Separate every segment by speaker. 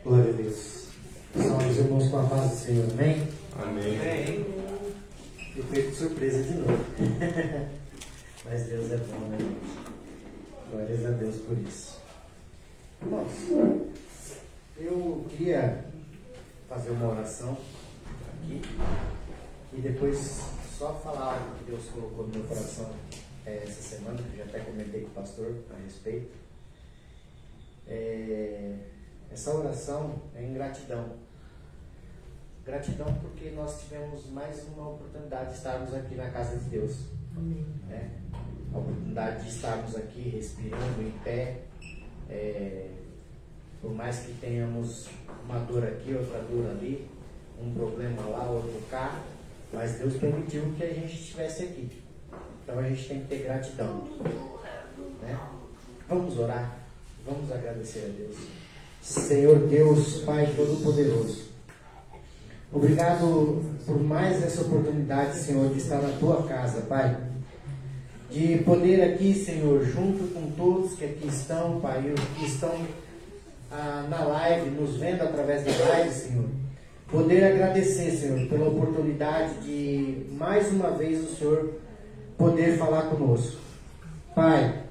Speaker 1: Glória a Deus. Salve os irmãos com a paz do Senhor, amém?
Speaker 2: Amém.
Speaker 1: Eu fui de surpresa de novo. Mas Deus é bom, né? Glórias a Deus por isso. Irmãos, eu queria fazer uma oração aqui e depois só falar algo que Deus colocou no meu coração essa semana, que eu já até comentei com o pastor a respeito. Essa oração é em gratidão. Gratidão porque nós tivemos mais uma oportunidade de estarmos aqui na casa de Deus.
Speaker 3: Amém.
Speaker 1: Né? A oportunidade de estarmos aqui respirando em pé. Por mais que tenhamos uma dor aqui, outra dor ali, um problema lá, outro cá, mas Deus permitiu que a gente estivesse aqui. Então a gente tem que ter gratidão. Né? Vamos orar, vamos agradecer a Deus. Senhor Deus, Pai Todo-Poderoso, obrigado por mais essa oportunidade, Senhor, de estar na Tua casa, Pai. De poder aqui, Senhor, junto com todos que aqui estão, Pai, que estão na live, nos vendo através da live, Senhor, poder agradecer, Senhor, pela oportunidade de mais uma vez o Senhor poder falar conosco. Pai,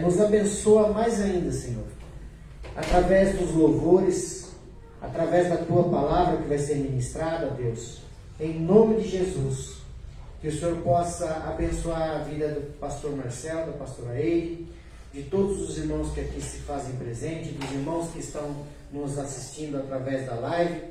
Speaker 1: nos abençoa mais ainda, Senhor, através dos louvores, através da Tua palavra que vai ser ministrada, Deus, em nome de Jesus, que o Senhor possa abençoar a vida do pastor Marcelo, da pastora Eide, de todos os irmãos que aqui se fazem presente, dos irmãos que estão nos assistindo através da live,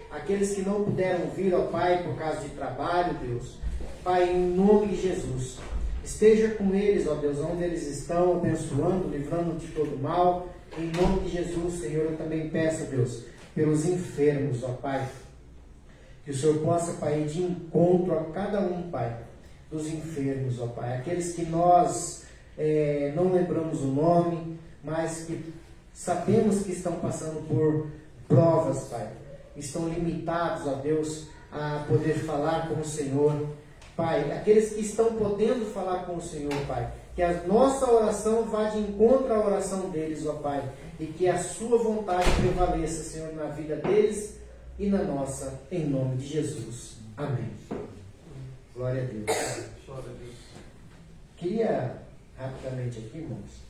Speaker 1: aqueles que não puderam vir, ó Pai, por causa de trabalho, Deus. Pai, em nome de Jesus, esteja com eles, ó Deus, onde eles estão, abençoando, livrando de todo mal. Em nome de Jesus, Senhor, eu também peço, Deus, pelos enfermos, ó Pai, que o Senhor possa, Pai, ir de encontro a cada um, Pai, dos enfermos, ó Pai, aqueles que nós não lembramos o nome, mas que sabemos que estão passando por provas, Pai, estão limitados, ó Deus, a poder falar com o Senhor, Pai, aqueles que estão podendo falar com o Senhor, Pai, que a nossa oração vá de encontro à oração deles, ó Pai, e que a sua vontade prevaleça, Senhor, na vida deles e na nossa, em nome de Jesus. Amém. Glória a Deus. Queria rapidamente aqui, irmãos,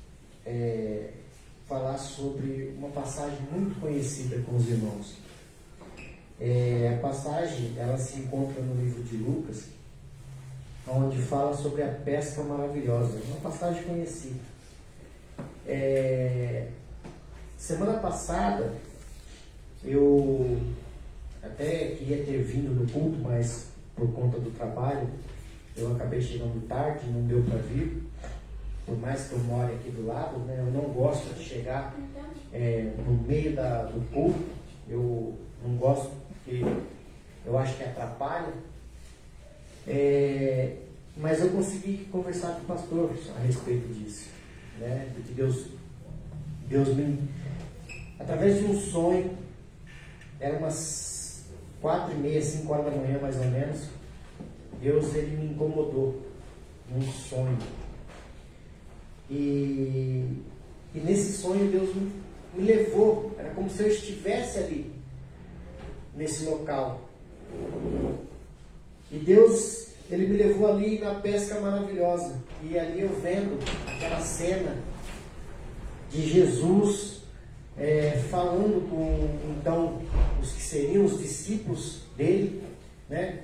Speaker 1: falar sobre uma passagem muito conhecida com os irmãos. A passagem, ela se encontra no livro de Lucas, onde fala sobre a pesca maravilhosa, uma passagem conhecida. Semana passada, eu até queria ter vindo no culto, mas por conta do trabalho, eu acabei chegando tarde, não deu para vir. Por mais que eu more aqui do lado, né, eu não gosto de chegar no meio do culto, eu não gosto porque eu acho que atrapalha. Mas eu consegui conversar com o pastor a respeito disso, né? Porque Deus me, através de um sonho, era umas 4h30, 5 horas da manhã mais ou menos, Deus ele me incomodou num sonho. E nesse sonho Deus me levou, era como se eu estivesse ali, nesse local. E Deus, ele me levou ali na pesca maravilhosa. E ali eu vendo aquela cena de Jesus falando com, então, os que seriam os discípulos dele, né?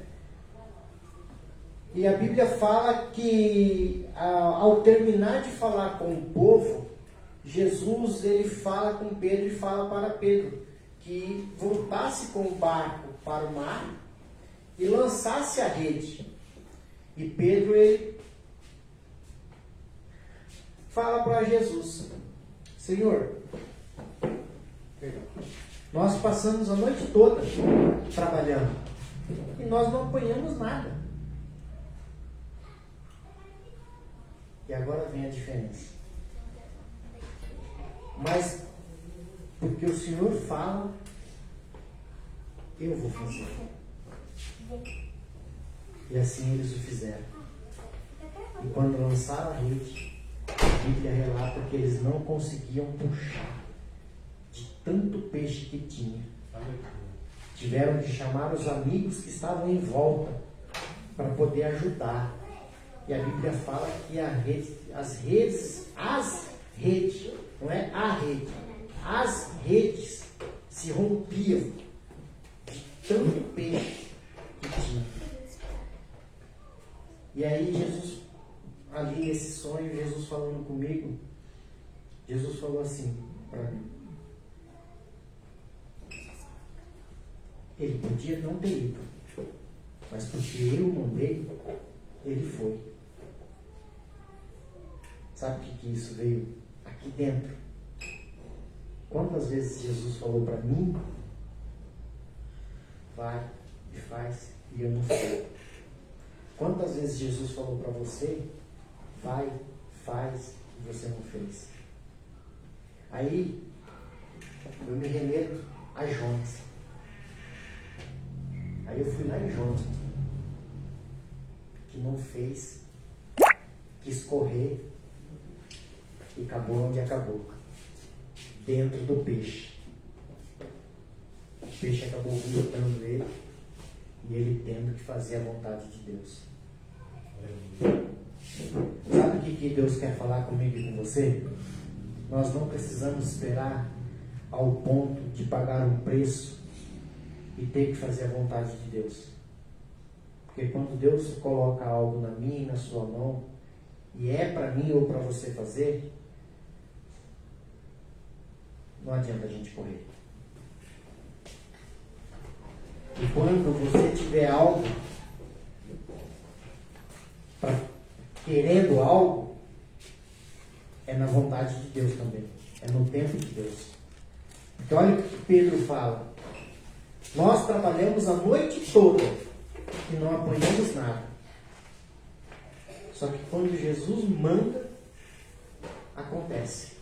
Speaker 1: E a Bíblia fala que ao terminar de falar com o povo, Jesus ele fala com Pedro e fala para Pedro que voltasse com o barco para o mar e lançasse a rede. E Pedro ele fala para Jesus: Senhor, nós passamos a noite toda trabalhando e nós não apanhamos nada. E agora vem a diferença. Mas porque o Senhor fala, eu vou fazer. E assim eles o fizeram. E quando lançaram a rede, a Bíblia relata que eles não conseguiam puxar de tanto peixe que tinha. Tiveram que chamar os amigos que estavam em volta para poder ajudar. E a Bíblia fala que as redes, não é a rede, as redes se rompiam de tanto peixe que tinha. E aí Jesus, ali nesse sonho, Jesus falando comigo, Jesus falou assim para mim: ele podia não ter ido, mas porque eu mandei, ele foi. Sabe o que isso veio aqui dentro? Quantas vezes Jesus falou para mim: vai e faz, e eu não fui? Quantas vezes Jesus falou para você: vai, faz, e você não fez? Aí eu me remeto a Jonas. Aí eu fui lá em Jonas, que não fez, quis correr e acabou onde acabou. dentro do peixe. O peixe acabou gritando ele e ele tendo que fazer a vontade de Deus. Sabe o que Deus quer falar comigo e com você? Nós não precisamos esperar ao ponto de pagar um preço e ter que fazer a vontade de Deus. Porque quando Deus coloca algo na minha e na sua mão, e é para mim ou para você fazer, não adianta a gente correr. E quando você tiver algo, querendo algo, é na vontade de Deus também. É no tempo de Deus. Então olha o que Pedro fala. Nós trabalhamos a noite toda e não apanhamos nada. Só que quando Jesus manda, acontece.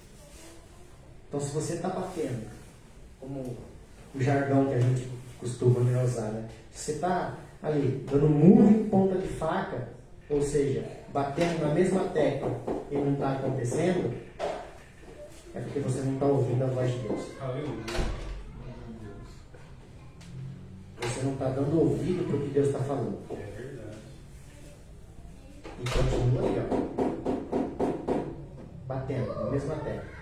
Speaker 1: Então se você está batendo, como o jargão que a gente costuma usar, né? Se você está ali dando murro em ponta de faca, ou seja, batendo na mesma tecla e não está acontecendo, é porque você não está ouvindo a voz de Deus. Você não está dando ouvido para o que Deus está falando.
Speaker 2: É verdade.
Speaker 1: E continua ali, ó. Batendo na mesma tecla.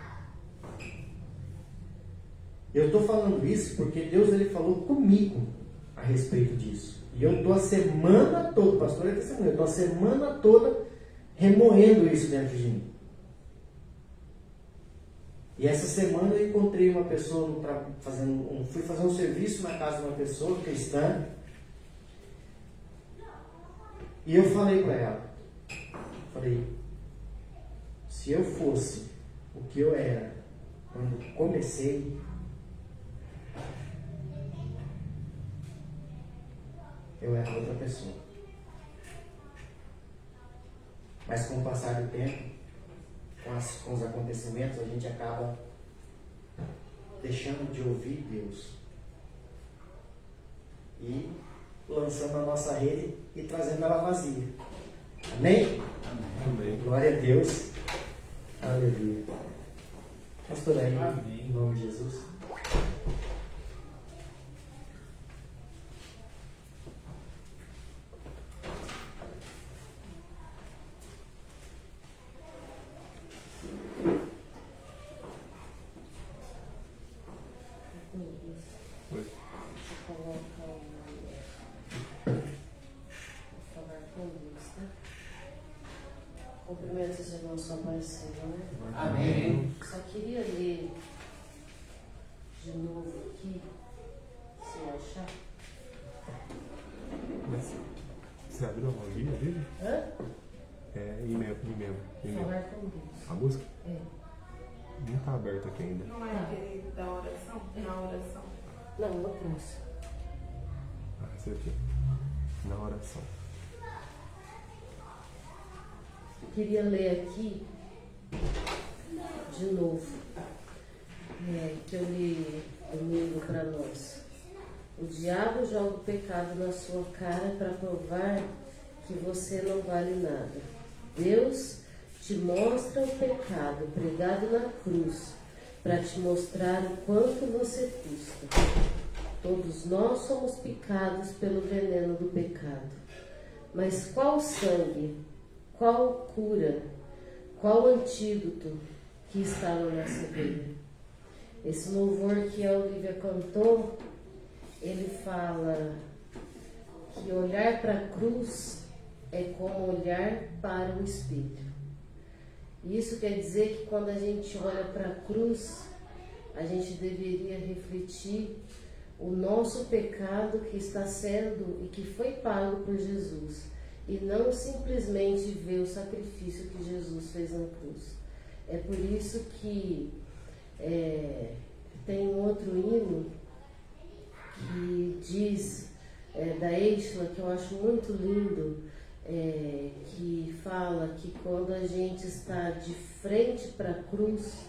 Speaker 1: Eu estou falando isso porque Deus ele falou comigo a respeito disso. E eu estou a semana toda, pastor é testemunha, eu estou a semana toda remoendo isso dentro de mim. E essa semana eu encontrei uma pessoa fui fazer um serviço na casa de uma pessoa cristã. E eu falei para ela, se eu fosse o que eu era quando comecei, eu era outra pessoa. Mas com o passar do tempo, com os acontecimentos, a gente acaba deixando de ouvir Deus e lançando a nossa rede e trazendo ela vazia. Amém?
Speaker 2: Amém.
Speaker 1: Glória a Deus. Aleluia. Pastor aí,
Speaker 2: Amém.
Speaker 1: em nome de Jesus.
Speaker 3: Cumprimento os irmãos com a paz do Senhor.
Speaker 1: Amém.
Speaker 3: Só queria ler de novo aqui, se eu achar.
Speaker 2: Você abriu a Bíblia dele?
Speaker 3: Hã?
Speaker 2: É, e-mail.
Speaker 3: Falar com Deus.
Speaker 2: A música?
Speaker 3: É.
Speaker 2: Não está aberta aqui ainda.
Speaker 4: Não é aquele da oração? Na oração.
Speaker 3: Não, no próximo.
Speaker 2: Ah, esse aqui. Na oração.
Speaker 3: Queria ler aqui de novo, que eu li domingo para nós. O diabo joga o pecado na sua cara para provar que você não vale nada. Deus te mostra o pecado pregado na cruz para te mostrar o quanto você custa. Todos nós somos picados pelo veneno do pecado. Mas qual sangue, qual cura, qual antídoto que está na nossa vida? Esse louvor que a Olivia cantou, ele fala que olhar para a cruz é como olhar para o espelho. Isso quer dizer que quando a gente olha para a cruz, a gente deveria refletir o nosso pecado que está sendo e que foi pago por Jesus, e não simplesmente ver o sacrifício que Jesus fez na cruz. É por isso que tem um outro hino que diz, da Eichla, que eu acho muito lindo, que fala que quando a gente está de frente para a cruz,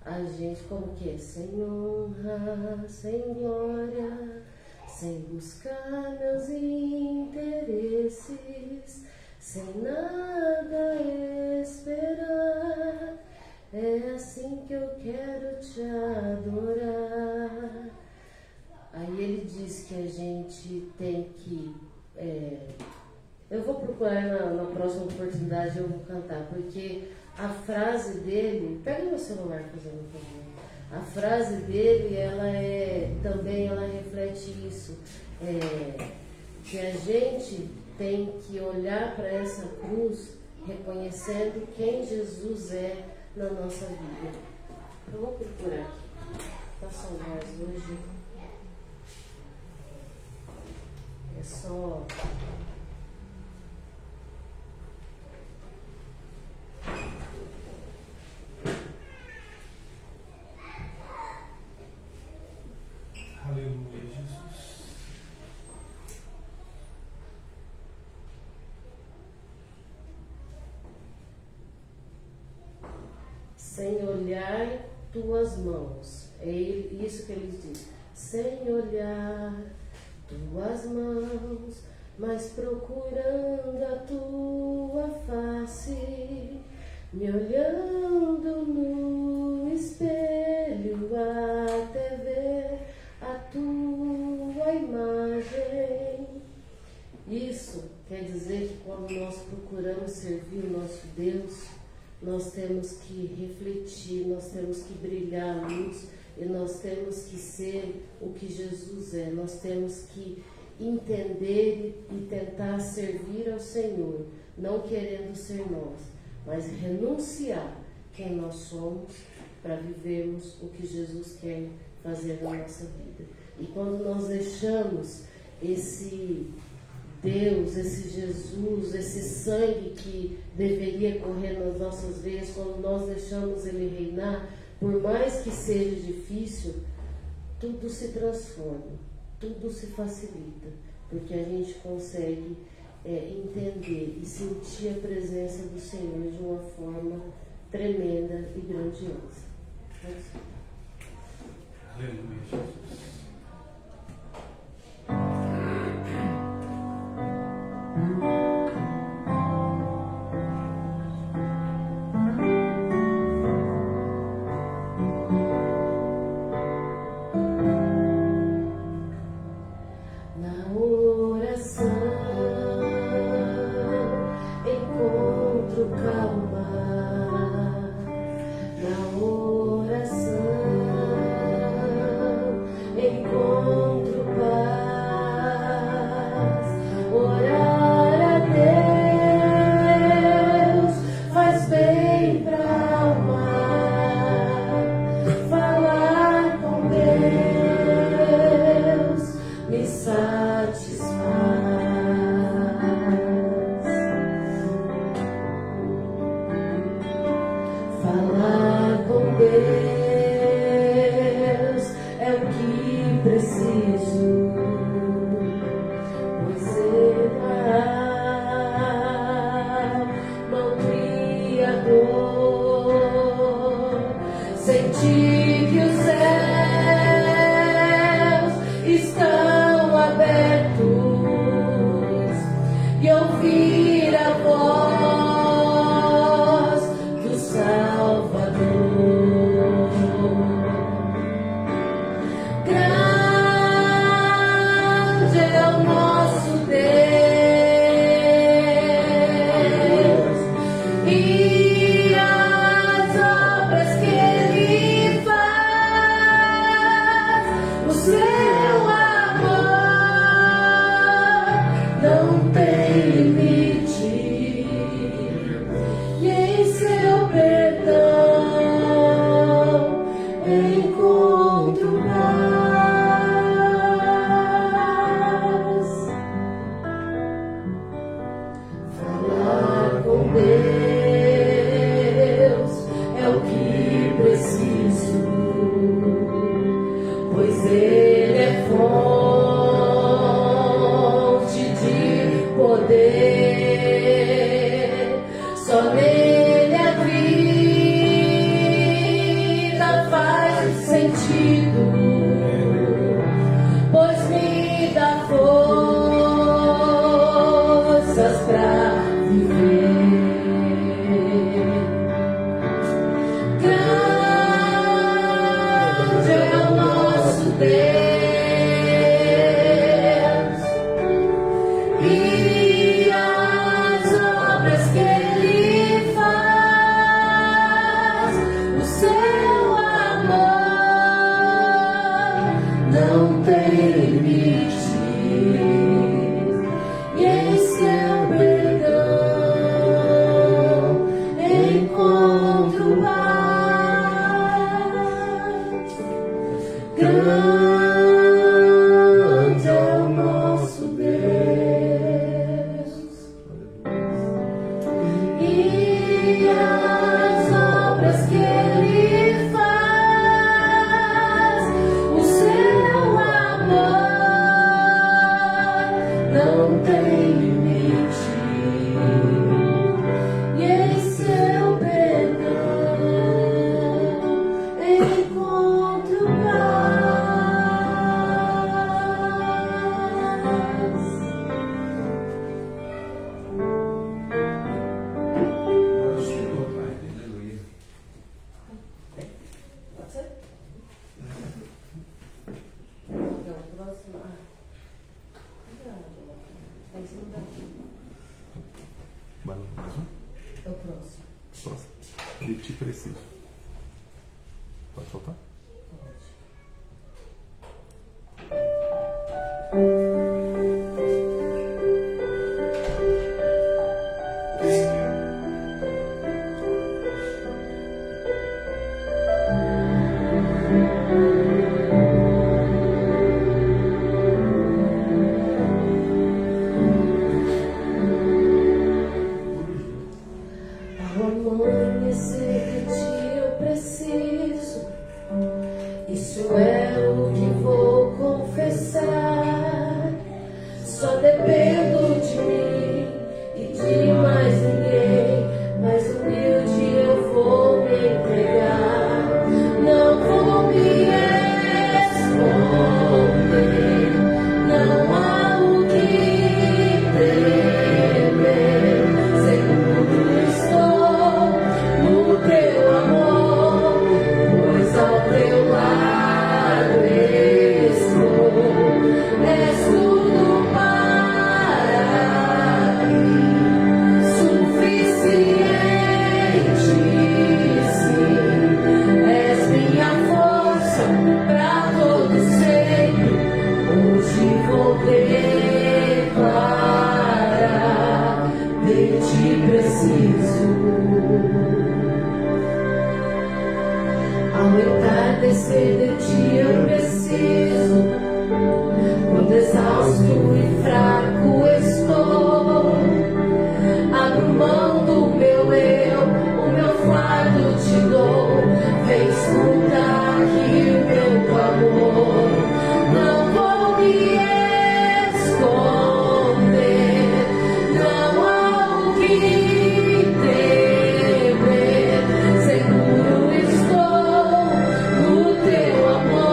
Speaker 3: a gente, como que é? Sem honra, sem glória, sem buscar meus interesses, sem nada esperar. É assim que eu quero te adorar. Aí ele diz que a gente tem que. Eu vou procurar na próxima oportunidade, eu vou cantar, porque a frase dele. Pega meu celular fazendo um favor. A frase dele, também ela reflete isso. Que a gente tem que olhar para essa cruz reconhecendo quem Jesus é na nossa vida. Eu vou procurar aqui. Tá só mais hoje. É só.
Speaker 2: Aleluia, Jesus.
Speaker 3: Sem olhar tuas mãos. É isso que ele diz. Sem olhar tuas mãos, mas procurando a tua face, me olhando no espelho até ver a tua imagem. Isso quer dizer que quando nós procuramos servir o nosso Deus, nós temos que refletir, nós temos que brilhar a luz e nós temos que ser o que Jesus é. Nós temos que entender e tentar servir ao Senhor, não querendo ser nós, mas renunciar quem nós somos para vivermos o que Jesus quer fazer na nossa vida. E quando nós deixamos esse Deus, esse Jesus, esse sangue que deveria correr nas nossas veias, quando nós deixamos Ele reinar, por mais que seja difícil, tudo se transforma, tudo se facilita, porque a gente consegue entender e sentir a presença do Senhor de uma forma tremenda e grandiosa.
Speaker 2: Aleluia, Jesus.
Speaker 5: Sentido Grande é o nosso Deus, e as obras que Ele faz, o seu amor não tem limite, e em seu perdão encontro paz.
Speaker 2: Chegou, Pai.
Speaker 6: Aleluia.
Speaker 3: Pode ser? Não, o próximo. Esse não dá.
Speaker 5: Vai no próximo.
Speaker 3: É o próximo.
Speaker 5: Próximo. De ti preciso. Pode soltar?
Speaker 3: Pode. Ao amanhecer de ti eu preciso, isso é o que vou confessar. Só dependo de mim e de mais ninguém, mais humilde eu vou me entregar. Não vou me esconder, não há o que temer. Seguro estou no teu amor, pois ao teu lado estou. És tudo para mim, suficiente, sim. És minha força pra todo sempre. Hoje vou declarar: de ti preciso. Ao entardecer de ti eu preciso, quando exausto e fraco estou. Abro mão do meu eu, o meu fardo te dou. Vem escutar aqui o meu clamor. Não vou me esconder, não há o que temer. Seguro estou no teu amor.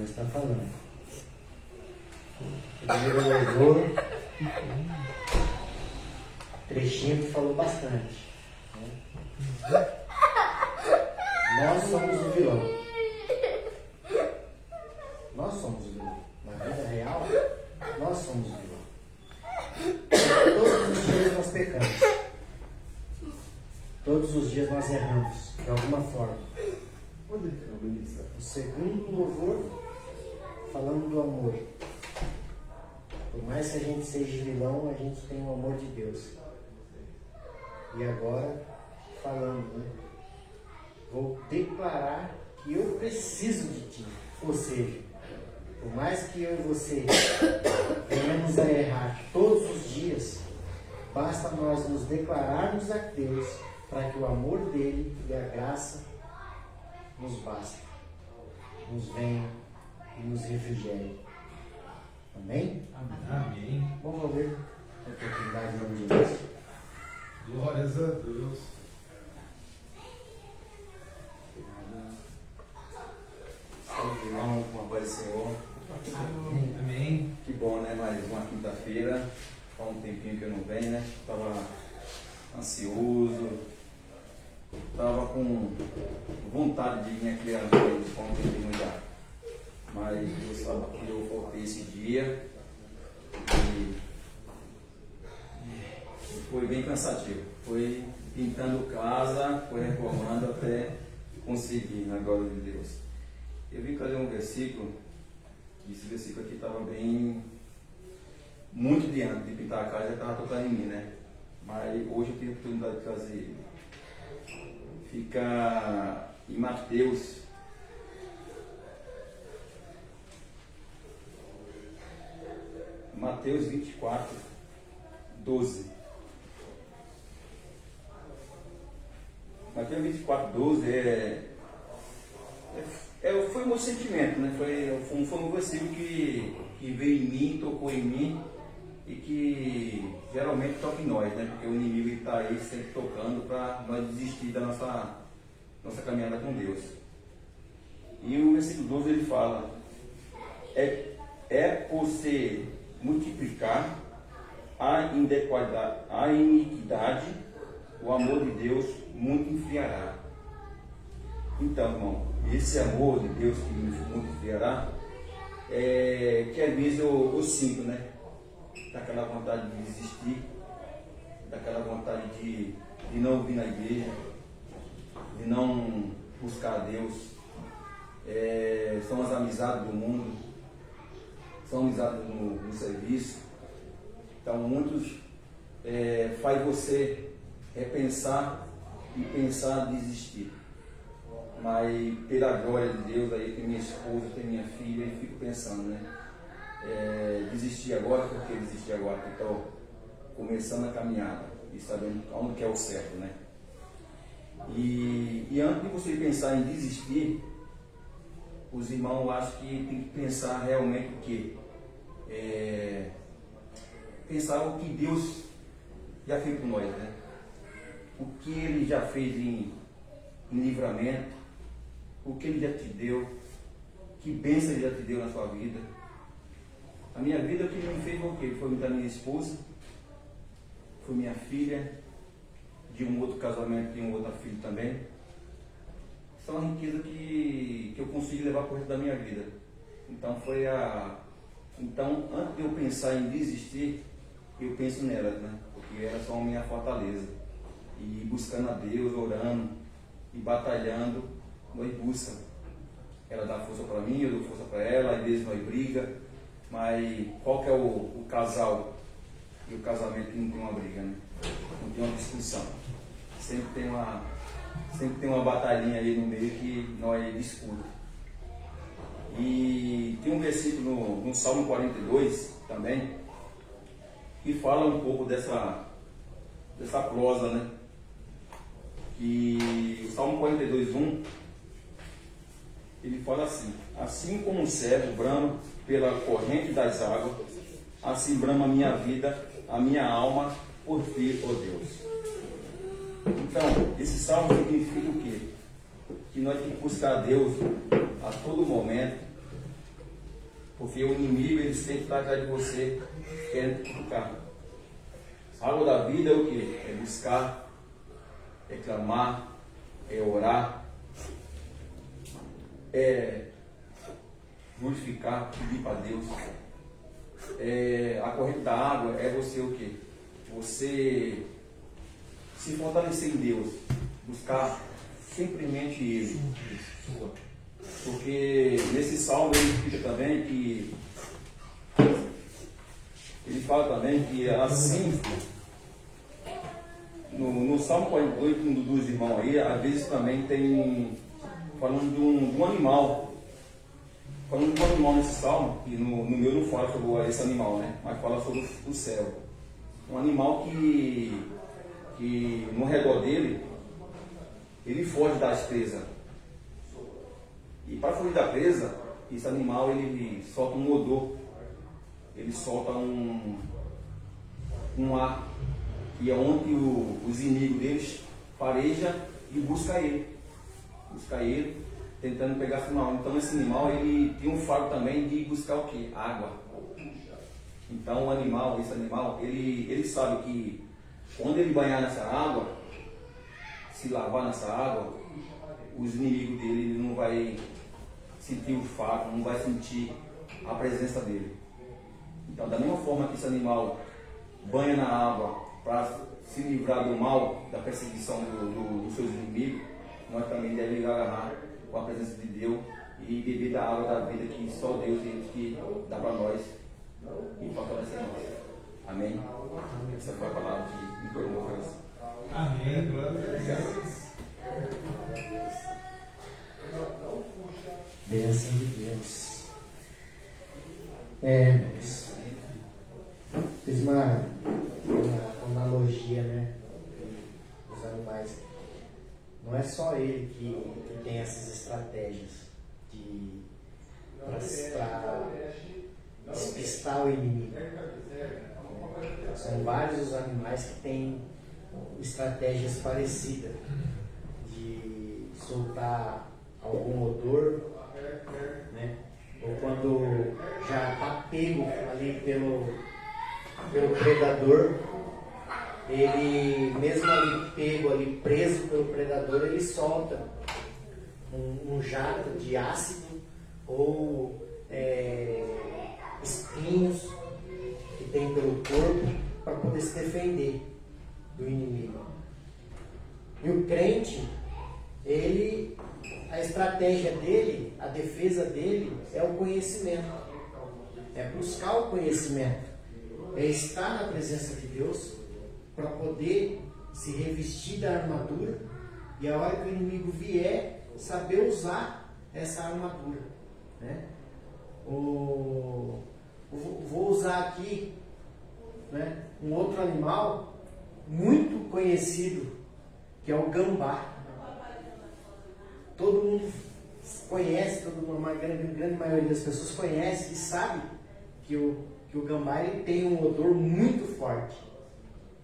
Speaker 1: Deus está falando. O primeiro louvor, trechinho que falou bastante. Né? Nós somos o vilão. Nós somos o vilão. Na vida real, nós somos o vilão. Todos os dias nós pecamos. Todos os dias nós erramos, de alguma forma. O segundo louvor, falando do amor. Por mais que a gente seja vilão, a gente tem o amor de Deus. E agora, falando, né? Vou declarar que eu preciso de ti. Ou seja, por mais que eu e você venhamos a errar todos os dias, basta nós nos declararmos a Deus para que o amor dele e a graça nos basta, nos venha e nos refrigere. Amém?
Speaker 2: Amém.
Speaker 1: Vamos ver a oportunidade do nome de Deus.
Speaker 2: Glórias a Deus.
Speaker 6: Salve, irmão, com a paz do Senhor.
Speaker 2: Amém.
Speaker 6: Que bom, né? Mais uma quinta-feira. Faz um tempinho que eu não venho, né? Estava ansioso. Estava com vontade de vir aqui às vezes, com um tempinho já. Mas Deus sabe que eu voltei esse dia e foi bem cansativo. Foi pintando casa, foi reformando até conseguir, na glória de Deus. Eu vim trazer um versículo, e esse versículo aqui estava bem, muito diante de pintar a casa, já estava tocando em mim, né? Mas hoje eu tive a oportunidade de trazer ele. Fica em Mateus, Mateus 24, 12. Mateus 24, 12 foi o meu sentimento, né? Foi um versículo que veio em mim, tocou em mim e que geralmente toca em nós, né? Porque o inimigo está aí sempre tocando para nós desistir da nossa caminhada com Deus. E o versículo 12 ele fala: é por se multiplicar a iniquidade, o amor de Deus muito enfriará. Então, irmão, esse amor de Deus que muito enfriará, que às vezes eu sinto, né? Daquela vontade de desistir, daquela vontade de não vir na igreja, de não buscar a Deus. São as amizades do mundo, são amizades no serviço. Então, muitos faz você repensar e pensar em desistir. Mas pela glória de Deus, aí tem minha esposa, tem minha filha, e fico pensando, né? Desistir agora, por que desistir agora? Porque estou começando a caminhada e sabendo onde que é o certo, né? E antes de você pensar em desistir, os irmãos acham que tem que pensar realmente o quê? Pensar o que Deus já fez por nós, né? O que Ele já fez em livramento, o que Ele já te deu, que bênção Ele já te deu na sua vida. A minha vida, o que Ele me fez foi o quê? Foi me dar minha esposa, foi minha filha, de um outro casamento, de um outro filho também. São a riqueza que eu consigo levar para o resto da minha vida. Então Então, antes de eu pensar em desistir, eu penso nelas, né? Porque elas são a minha fortaleza. E buscando a Deus, orando e batalhando, nós buscamos. Ela dá força para mim, eu dou força para ela, às vezes nós briga, mas qual que é o casal e o casamento que não tem uma briga, né? Não tem uma discussão. Sempre tem uma batalhinha ali no meio que nós discutimos. E tem um versículo no Salmo 42 também, que fala um pouco dessa prosa, né? Que o Salmo 42, 1, ele fala assim: assim como um servo brama pela corrente das águas, assim brama a minha vida, a minha alma, por ti, ó Deus. Então, esse salmo significa o quê? Que nós temos que buscar a Deus a todo momento, Porque o inimigo, ele sempre está atrás de você, querendo te cutucar. A água da vida é o quê? É buscar, é clamar, é orar, é glorificar, pedir para Deus. A corrente da água é você o quê? Você se fortalecer em Deus, buscar simplesmente Ele. Porque nesse salmo ele explica também que ele fala também que assim, no Salmo 48, um dos irmãos aí, às vezes também tem falando de um animal. Falando de um animal nesse salmo, e no meu não fala sobre esse animal, né? Mas fala sobre o céu. Um animal que no redor dele, ele foge das presas. E para fugir da presa, esse animal ele solta um odor. Ele solta um ar, que é onde os inimigos deles farejam e busca ele. Busca ele, tentando pegar final. Então esse animal ele tem um faro também de buscar o quê? Água. Então esse animal, ele sabe que quando ele banhar nessa água, se lavar nessa água, os inimigos dele ele não vai sentir o faro, não vai sentir a presença dele. Então da mesma forma que esse animal banha na água para se livrar do mal, da perseguição dos seus inimigos, nós também devemos agarrar com a presença de Deus e beber da água da vida que só Deus que dá para nós e fortalecer nós. Amém? Essa foi a palavra que me tornou meu coração.
Speaker 2: Amém. Glória a Deus.
Speaker 1: Bênção de Deus. Irmãos, fiz uma analogia, né? Dos animais. Não é só ele que tem essas estratégias para despistar o inimigo. São vários os animais que têm estratégias parecidas de soltar algum odor, né? Ou quando já está pego ali pelo predador, ele, mesmo ali pego, ali preso pelo predador, ele solta um jato de ácido ou espinhos que tem pelo corpo para poder se defender do inimigo. E o crente, a estratégia dele, a defesa dele é o conhecimento, é buscar o conhecimento, é estar na presença de Deus para poder se revestir da armadura e a hora que o inimigo vier, saber usar essa armadura, né? Vou usar aqui, né, um outro animal muito conhecido, que é o gambá. Todo mundo conhece, uma grande maioria das pessoas conhece e sabe que o gambá ele tem um odor muito forte.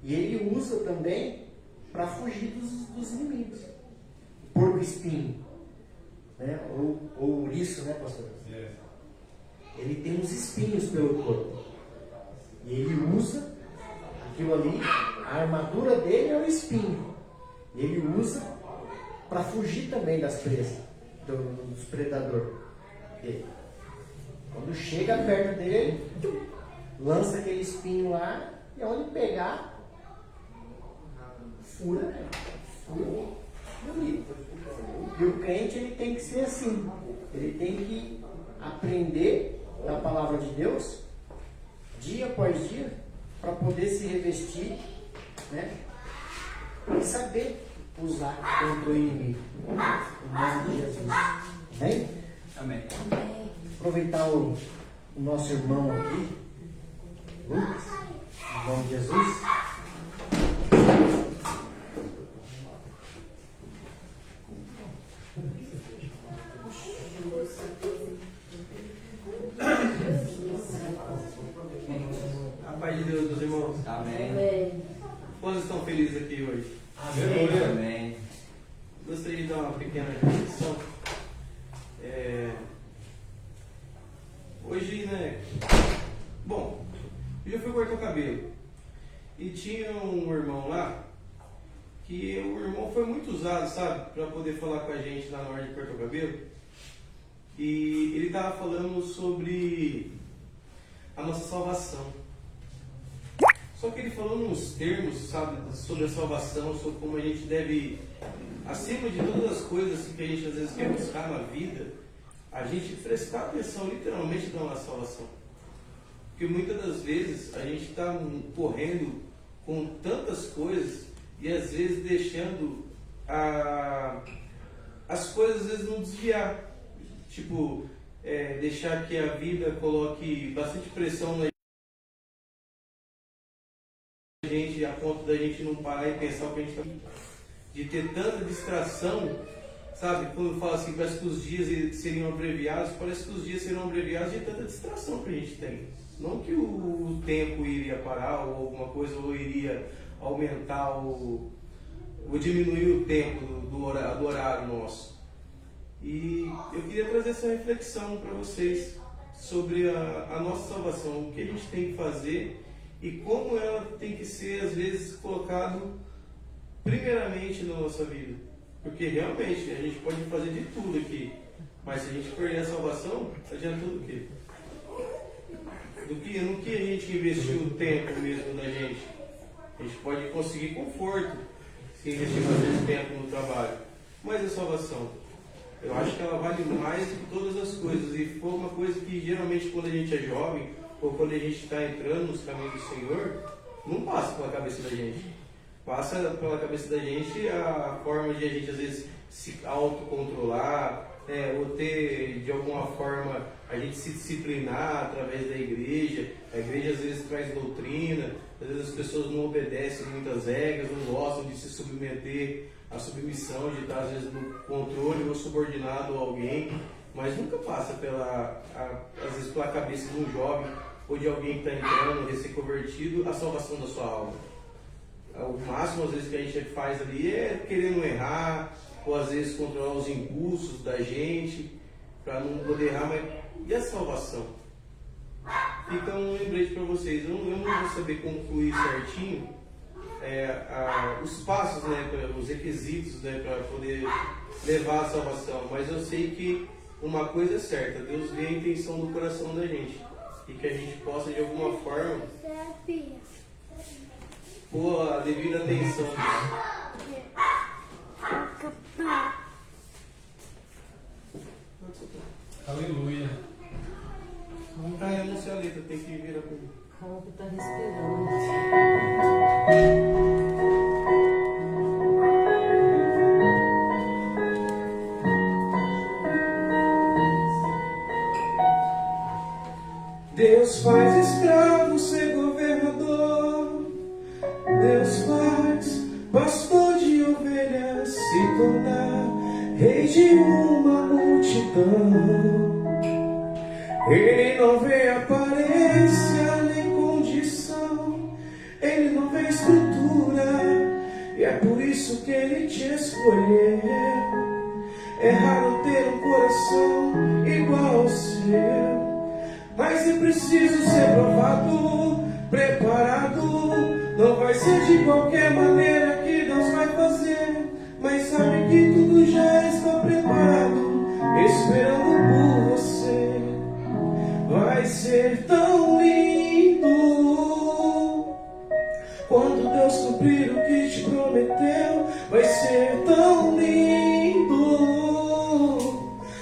Speaker 1: E ele usa também para fugir dos inimigos. Porco-espinho, né? Ou ouriço, né, pastor? Ele tem uns espinhos pelo corpo. E ele usa aquilo ali, a armadura dele é o espinho. E ele usa para fugir também das presas, dos predadores dele. Quando chega perto dele, lança aquele espinho lá, e onde pegar, fura, né? Fura. E o crente ele tem que ser assim. Ele tem que aprender da palavra de Deus, dia após dia, para poder se revestir, né? E saber usar contra o inimigo. Em nome de Jesus. Amém?
Speaker 6: Amém.
Speaker 1: Aproveitar o nosso irmão aqui, Lucas, em nome de Jesus.
Speaker 5: A paz de Deus, meus irmãos.
Speaker 6: Amém.
Speaker 3: Amém.
Speaker 5: Quantos estão felizes aqui hoje?
Speaker 6: Amém. Amém.
Speaker 5: Gostaria de dar uma pequena reflexão.
Speaker 2: Hoje, né? Bom, hoje eu fui cortar o cabelo. E tinha um irmão lá, que o irmão foi muito usado, sabe? Pra poder falar com a gente lá na hora de cortar o cabelo. E ele tava falando sobre a nossa salvação. Só que ele falou uns termos, sabe? Sobre a salvação, sobre como a gente deve, acima de todas as coisas que a gente às vezes quer buscar na vida, a gente prestar atenção literalmente na nossa salvação. Porque muitas das vezes a gente está correndo com tantas coisas e às vezes deixando as coisas às vezes não desviar. Tipo, deixar que a vida coloque bastante pressão na gente a ponto da gente não parar e pensar o que a gente está, de ter tanta distração, sabe? Quando fala assim, parece que os dias seriam abreviados, parece que os dias serão abreviados de tanta distração que a gente tem. Não que o tempo iria parar ou alguma coisa, ou iria aumentar ou diminuir o tempo do horário nosso. E eu queria trazer essa reflexão para vocês sobre a nossa salvação, o que a gente tem que fazer e como ela tem que ser, às vezes, colocado primeiramente na nossa vida. Porque realmente a gente pode fazer de tudo aqui, mas se a gente perder a salvação, adianta tudo o quê? No que a gente investiu o tempo mesmo da gente? A gente pode conseguir conforto se investir bastante tempo no trabalho, mas a salvação, eu acho que ela vale mais do que todas as coisas. E foi uma coisa que geralmente quando a gente é jovem ou quando a gente está entrando nos caminhos do Senhor, não passa pela cabeça da gente. Passa pela cabeça da gente a forma de a gente às vezes se autocontrolar, ou ter de alguma forma a gente se disciplinar através da igreja. A igreja às vezes traz doutrina, às vezes as pessoas não obedecem muitas regras, não gostam de se submeter à submissão, de estar às vezes no controle ou subordinado a alguém, mas nunca passa às vezes pela cabeça de um jovem ou de alguém que está entrando, recém-convertido, a salvação da sua alma. O máximo às vezes que a gente faz ali é querer não errar, ou às vezes controlar os impulsos da gente para não poder errar, mas e a salvação? Fica um lembrete para vocês. Eu não vou saber concluir certinho os passos, né, os requisitos, né, para poder levar a salvação, mas eu sei que uma coisa é certa: Deus vê a intenção do coração da gente e que a gente possa de alguma forma pôr a devida atenção nisso. Aleluia.
Speaker 3: Calma
Speaker 2: Eu não sei a letra, tem que virar para mim.
Speaker 3: que tá respirando.
Speaker 2: Deus faz escravo ser governador. Deus faz pastor de ovelhas se tornar rei de uma multidão. Ele não vê aparência nem condição, ele não vê estrutura, e é por isso que ele te escolheu. É raro ter um coração igual ao seu, mas é preciso ser provado, preparado. Não vai ser de qualquer maneira que Deus vai fazer, mas sabe que tudo já está preparado, esperando por você. Vai ser tão lindo quando Deus cumprir o que te prometeu. Vai ser tão lindo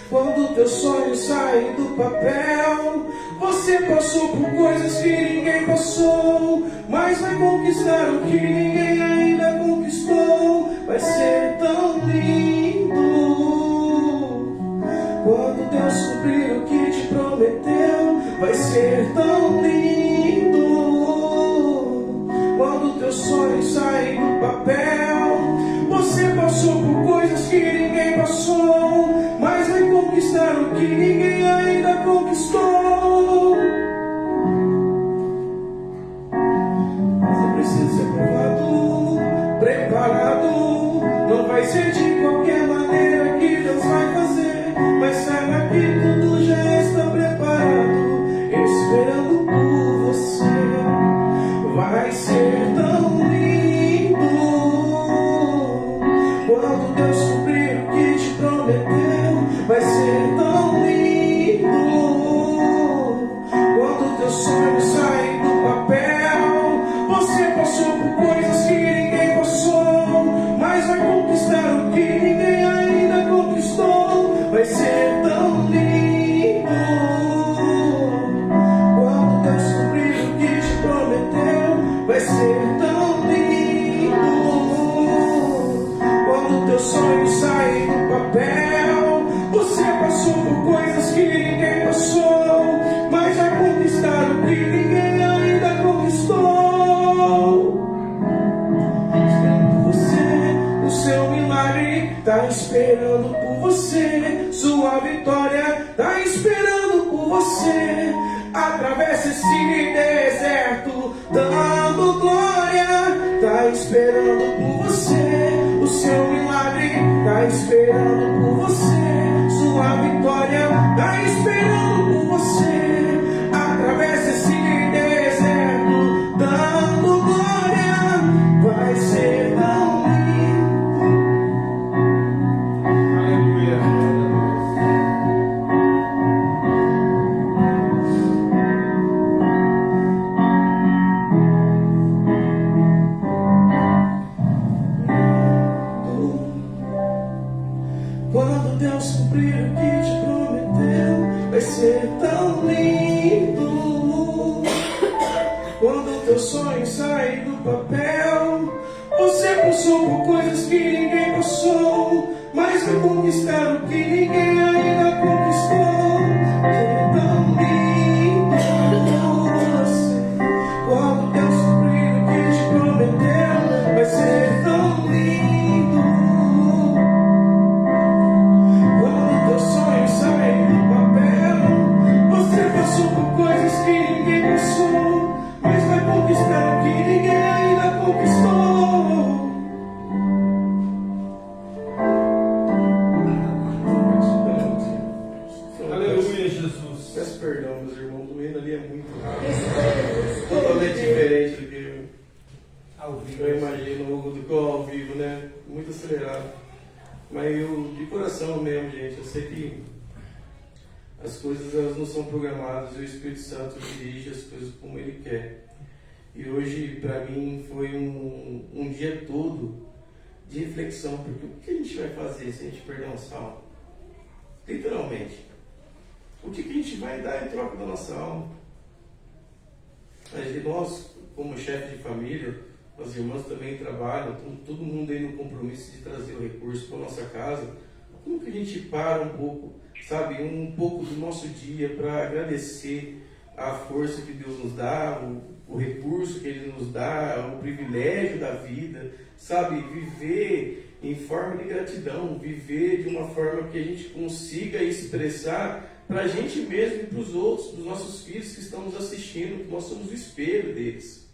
Speaker 2: quando teu sonho sair do papel. Você passou por coisas que ninguém passou, mas vai conquistar o que ninguém ainda conquistou. Vai ser tão lindo quando Deus cumprir o que te prometeu. Vai ser tão lindo quando teu sonho sair do papel. Você passou por coisas que ninguém passou, mas vai conquistar o que ninguém ainda conquistou. Mas é preciso ser provado, preparado. Não vai ser de qualquer maneira que Deus vai fazer, mas saiba que tudo já está preparado, esperando por você. Sua vitória tá esperando por você. Atravessa esse deserto, dando glória. Tá esperando por você. O seu milagre tá esperando por você. Sua vitória tá esperando por você. Atravessa esse deserto, dando glória. Vai ser tão lindo. Aleluia. Quando Deus cumprir o que te prometeu, vai ser tão lindo. Quando teu sonho sair do papel, você passou por coisas que ninguém passou, mas vai conquistar o que ninguém ainda conquistou. É tão lindo você. Quando Deus cumprir o que te prometeu, vai ser tão lindo. Quando teu sonho sair do papel, você passou por coisas que ninguém passou, mas vai conquistar o que ninguém ainda conquistou.
Speaker 5: Aleluia, Jesus.
Speaker 2: Peço perdão, meus irmãos, o hino ali é muito rápido. Totalmente diferente do que
Speaker 5: Ao vivo.
Speaker 2: eu imagino do que ao vivo, né? Muito acelerado. Mas eu, de coração mesmo, gente, eu sei que as coisas elas não são programadas e o Espírito Santo dirige as coisas como Ele quer. E hoje, para mim, foi um dia todo de reflexão, porque o que a gente vai fazer se a gente perder um salmo? Literalmente. O que a gente vai dar em troca da nossa alma? Nós, como chefe de família, as irmãs também trabalham, todo mundo aí no compromisso de trazer o recurso para a nossa casa. Como que a gente para um pouco, sabe, um pouco do nosso dia para agradecer a força que Deus nos dá, o recurso que Ele nos dá, o privilégio da vida, sabe, viver em forma de gratidão, viver de uma forma que a gente consiga expressar para a gente mesmo e para os outros, para os nossos filhos que estão nos assistindo, que nós somos o espelho deles.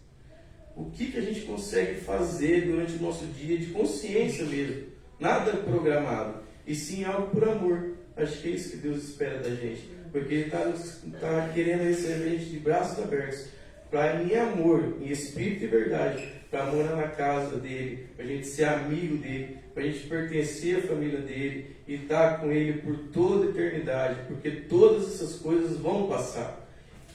Speaker 2: O que a gente consegue fazer durante o nosso dia de consciência mesmo, nada programado, e sim algo por amor. Acho que é isso que Deus espera da gente, porque Ele está querendo receber a gente de braços abertos, para em amor, em espírito e verdade, para morar na casa dele, para a gente ser amigo dele, para a gente pertencer à família dele e estar com ele por toda a eternidade, porque todas essas coisas vão passar.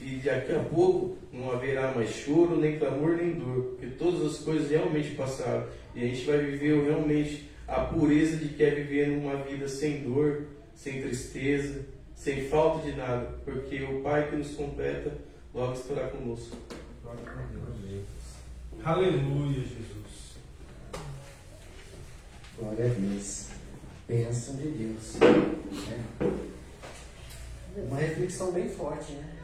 Speaker 2: E daqui a pouco não haverá mais choro, nem clamor, nem dor, porque todas as coisas realmente passaram. E a gente vai viver realmente a pureza de que é viver uma vida sem dor, sem tristeza, sem falta de nada, porque o Pai que nos completa logo estará conosco.
Speaker 5: Aleluia, Jesus.
Speaker 1: Glória a Deus. Bênção de Deus. Né? Uma reflexão bem forte, né?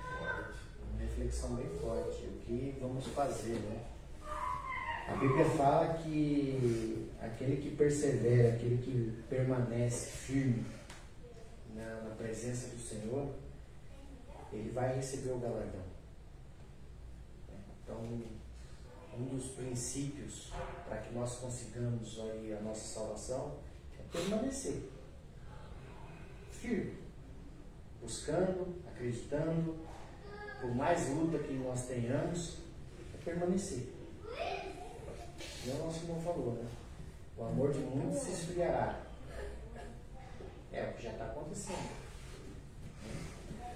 Speaker 1: Uma reflexão bem forte. O que vamos fazer, né? A Bíblia fala que aquele que persevera, aquele que permanece firme na presença do Senhor, ele vai receber o galardão. Então, um dos princípios para que nós consigamos aí a nossa salvação é permanecer firme, buscando, acreditando, por mais luta que nós tenhamos, é permanecer. E o nosso irmão falou, né? O amor de muitos se esfriará. É o que já está acontecendo.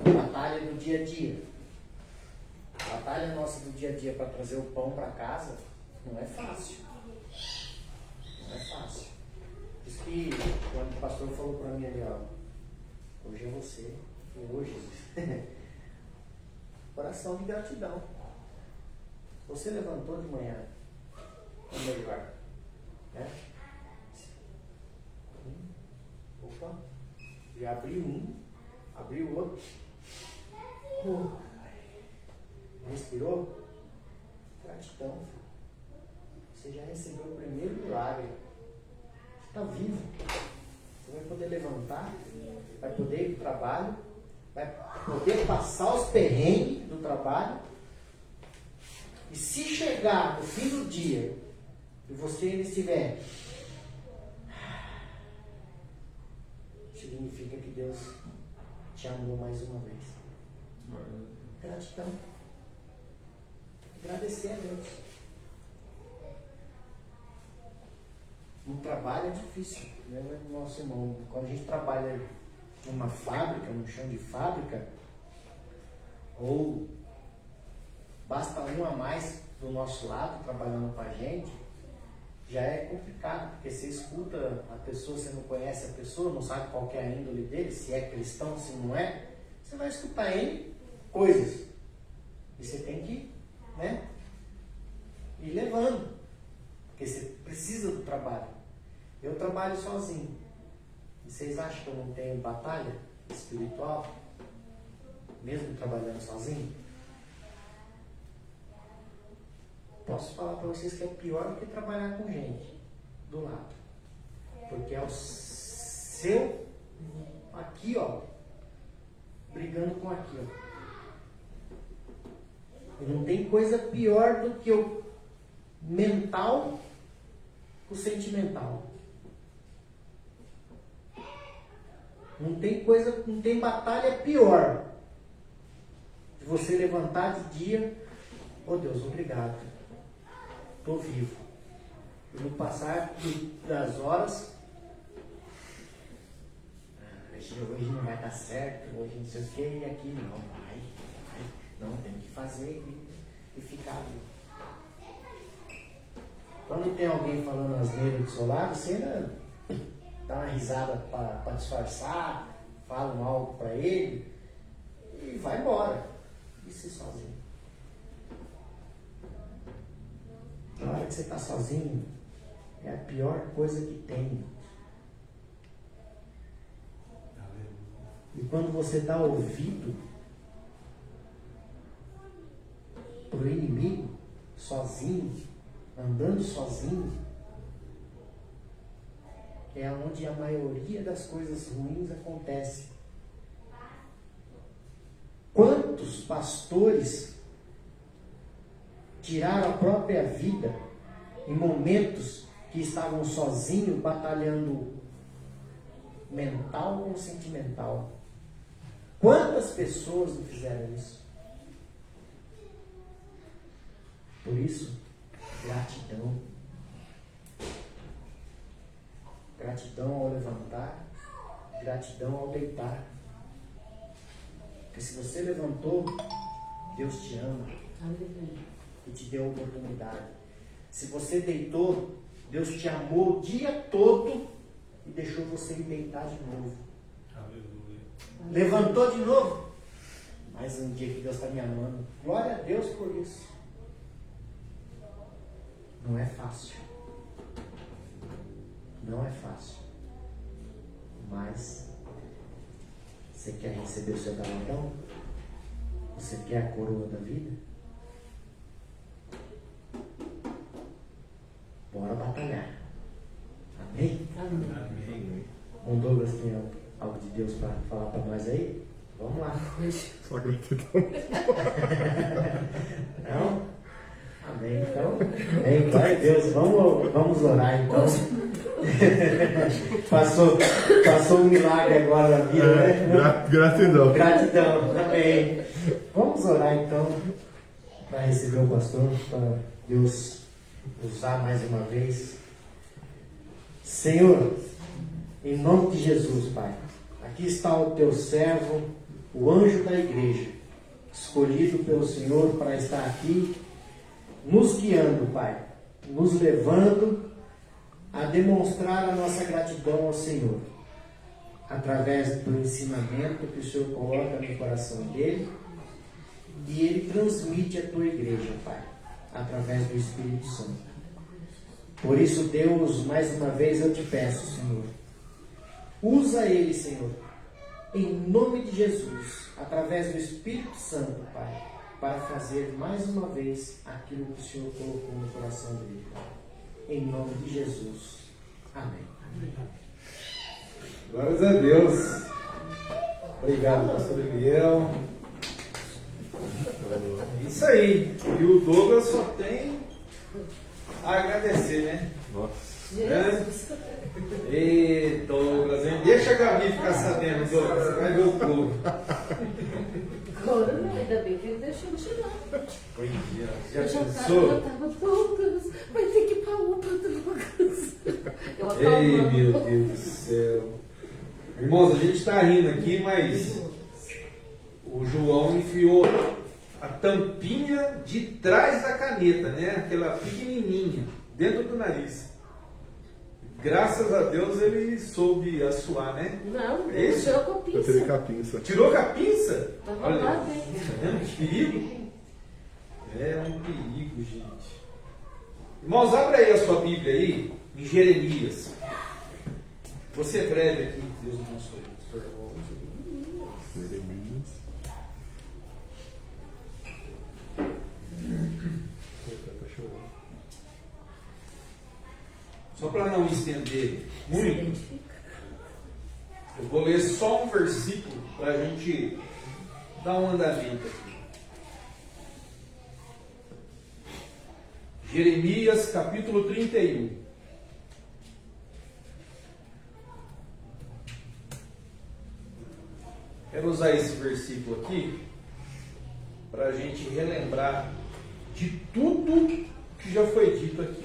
Speaker 1: Batalha do dia a dia. A batalha nossa do dia a dia para trazer o pão para casa não é fácil. Não é fácil. Por isso que quando o pastor falou para mim ali, ó, hoje é você, e hoje Jesus. Coração de gratidão. Você levantou de manhã, o melhor, né? Opa, já abriu um, abriu o outro. Respirou? Gratidão. Você já recebeu o primeiro milagre. Você está vivo. Você vai poder levantar, vai poder ir para o trabalho, vai poder passar os perrengues do trabalho. E se chegar no fim do dia e você ainda estiver, significa que Deus te amou mais uma vez. Gratidão. Agradecer a Deus. No trabalho é difícil, né? Nosso irmão, quando a gente trabalha numa fábrica, num chão de fábrica, ou basta um a mais do nosso lado trabalhando com a gente, já é complicado, porque você escuta a pessoa, você não conhece a pessoa, não sabe qual que é a índole dele, se é cristão, se não é, você vai escutar ele coisas. E você tem que, né, ir levando, porque você precisa do trabalho. Eu trabalho sozinho. E vocês acham que eu não tenho batalha espiritual, mesmo trabalhando sozinho? Posso falar para vocês que é pior do que trabalhar com gente do lado. Porque é o seu aqui, ó, brigando com aqui, ó. E não tem coisa pior do que o mental com o sentimental. Não tem coisa, não tem batalha pior de você levantar de dia, oh Deus, obrigado, estou vivo. E no passar das horas, hoje não vai dar certo, hoje não sei o que, e aqui não, vai, não, tem que fazer e ficar ali. Quando tem alguém falando asneira do seu lado, você ainda dá uma risada para disfarçar, fala algo para ele e vai embora. E se sozinho. Na hora que você está sozinho, é a pior coisa que tem. E quando você dá ouvido para o inimigo, sozinho, andando sozinho, é onde a maioria das coisas ruins acontece. Quantos pastores tiraram a própria vida em momentos que estavam sozinhos, batalhando mental com sentimental? Quantas pessoas não fizeram isso? Por isso, gratidão. Gratidão ao levantar, gratidão ao deitar. Porque se você levantou, Deus te ama e te deu a oportunidade. Se você deitou, Deus te amou o dia todo e deixou você ir deitar de novo.
Speaker 2: Aleluia.
Speaker 1: Levantou de novo. Mais um dia que Deus está me amando. Glória a Deus por isso. Não é fácil. Não é fácil. Mas você quer receber o seu galardão? Você quer a coroa da vida? Bora batalhar. Amém?
Speaker 3: Amém.
Speaker 1: O Douglas tem algo de Deus para falar para nós aí? Vamos lá.
Speaker 5: Só gratidão.
Speaker 1: Não? Amém. Então, amém. Glória a Deus. Vamos orar então. Passou um milagre agora na vida, né?
Speaker 5: Gratidão.
Speaker 1: Gratidão. Amém. Vamos orar então para receber o pastor, para Deus usar mais uma vez. Senhor, em nome de Jesus, Pai, aqui está o teu servo, o anjo da igreja, escolhido pelo Senhor para estar aqui, nos guiando, Pai, nos levando a demonstrar a nossa gratidão ao Senhor, através do ensinamento que o Senhor coloca no coração dele, e ele transmite à tua igreja, Pai, através do Espírito Santo. Por isso, Deus, mais uma vez eu te peço, Senhor, usa ele, Senhor, em nome de Jesus, através do Espírito Santo, Pai, para fazer mais uma vez aquilo que o Senhor colocou no coração dele, Pai. Em nome de Jesus. Amém.
Speaker 5: Glórias a Deus. Obrigado, pastor Miguel. É isso aí. E o Douglas só tem a agradecer, né?
Speaker 7: Nossa.
Speaker 3: Jesus.
Speaker 5: Ei, Douglas, hein? Deixa a Gabi ficar sabendo, Douglas. Você vai ver o povo.
Speaker 3: Agora não, ainda bem que ele deixou de tirar.
Speaker 5: Pois é.
Speaker 3: Eu
Speaker 5: Já
Speaker 3: já
Speaker 5: pensou?
Speaker 3: tava, Douglas, vai ter que ir pra UPA, Douglas. Eu
Speaker 5: Ei,
Speaker 3: acalmando.
Speaker 5: meu Deus do céu. Irmãos, a gente está rindo aqui, mas o João enfiou a tampinha de trás da caneta, né? Aquela pequenininha, dentro do nariz. Graças a Deus ele soube assoar, né?
Speaker 3: Não,
Speaker 5: É isso?
Speaker 3: deixou com a
Speaker 7: Eu tirei
Speaker 3: pinça.
Speaker 7: com a pinça.
Speaker 5: Tirou com a pinça?
Speaker 3: Tava
Speaker 5: Olha,
Speaker 3: lá
Speaker 5: tá
Speaker 3: dentro.
Speaker 5: vendo que perigo? É um perigo, gente. Irmãos, abre aí a sua Bíblia aí, em Jeremias. Você é breve aqui, Deus abençoe.
Speaker 7: Jeremias. Tá chorando.
Speaker 5: Só para não estender muito, eu vou ler só um versículo para a gente dar um andamento aqui. Jeremias capítulo 31. Quero usar esse versículo aqui para a gente relembrar de tudo que já foi dito aqui.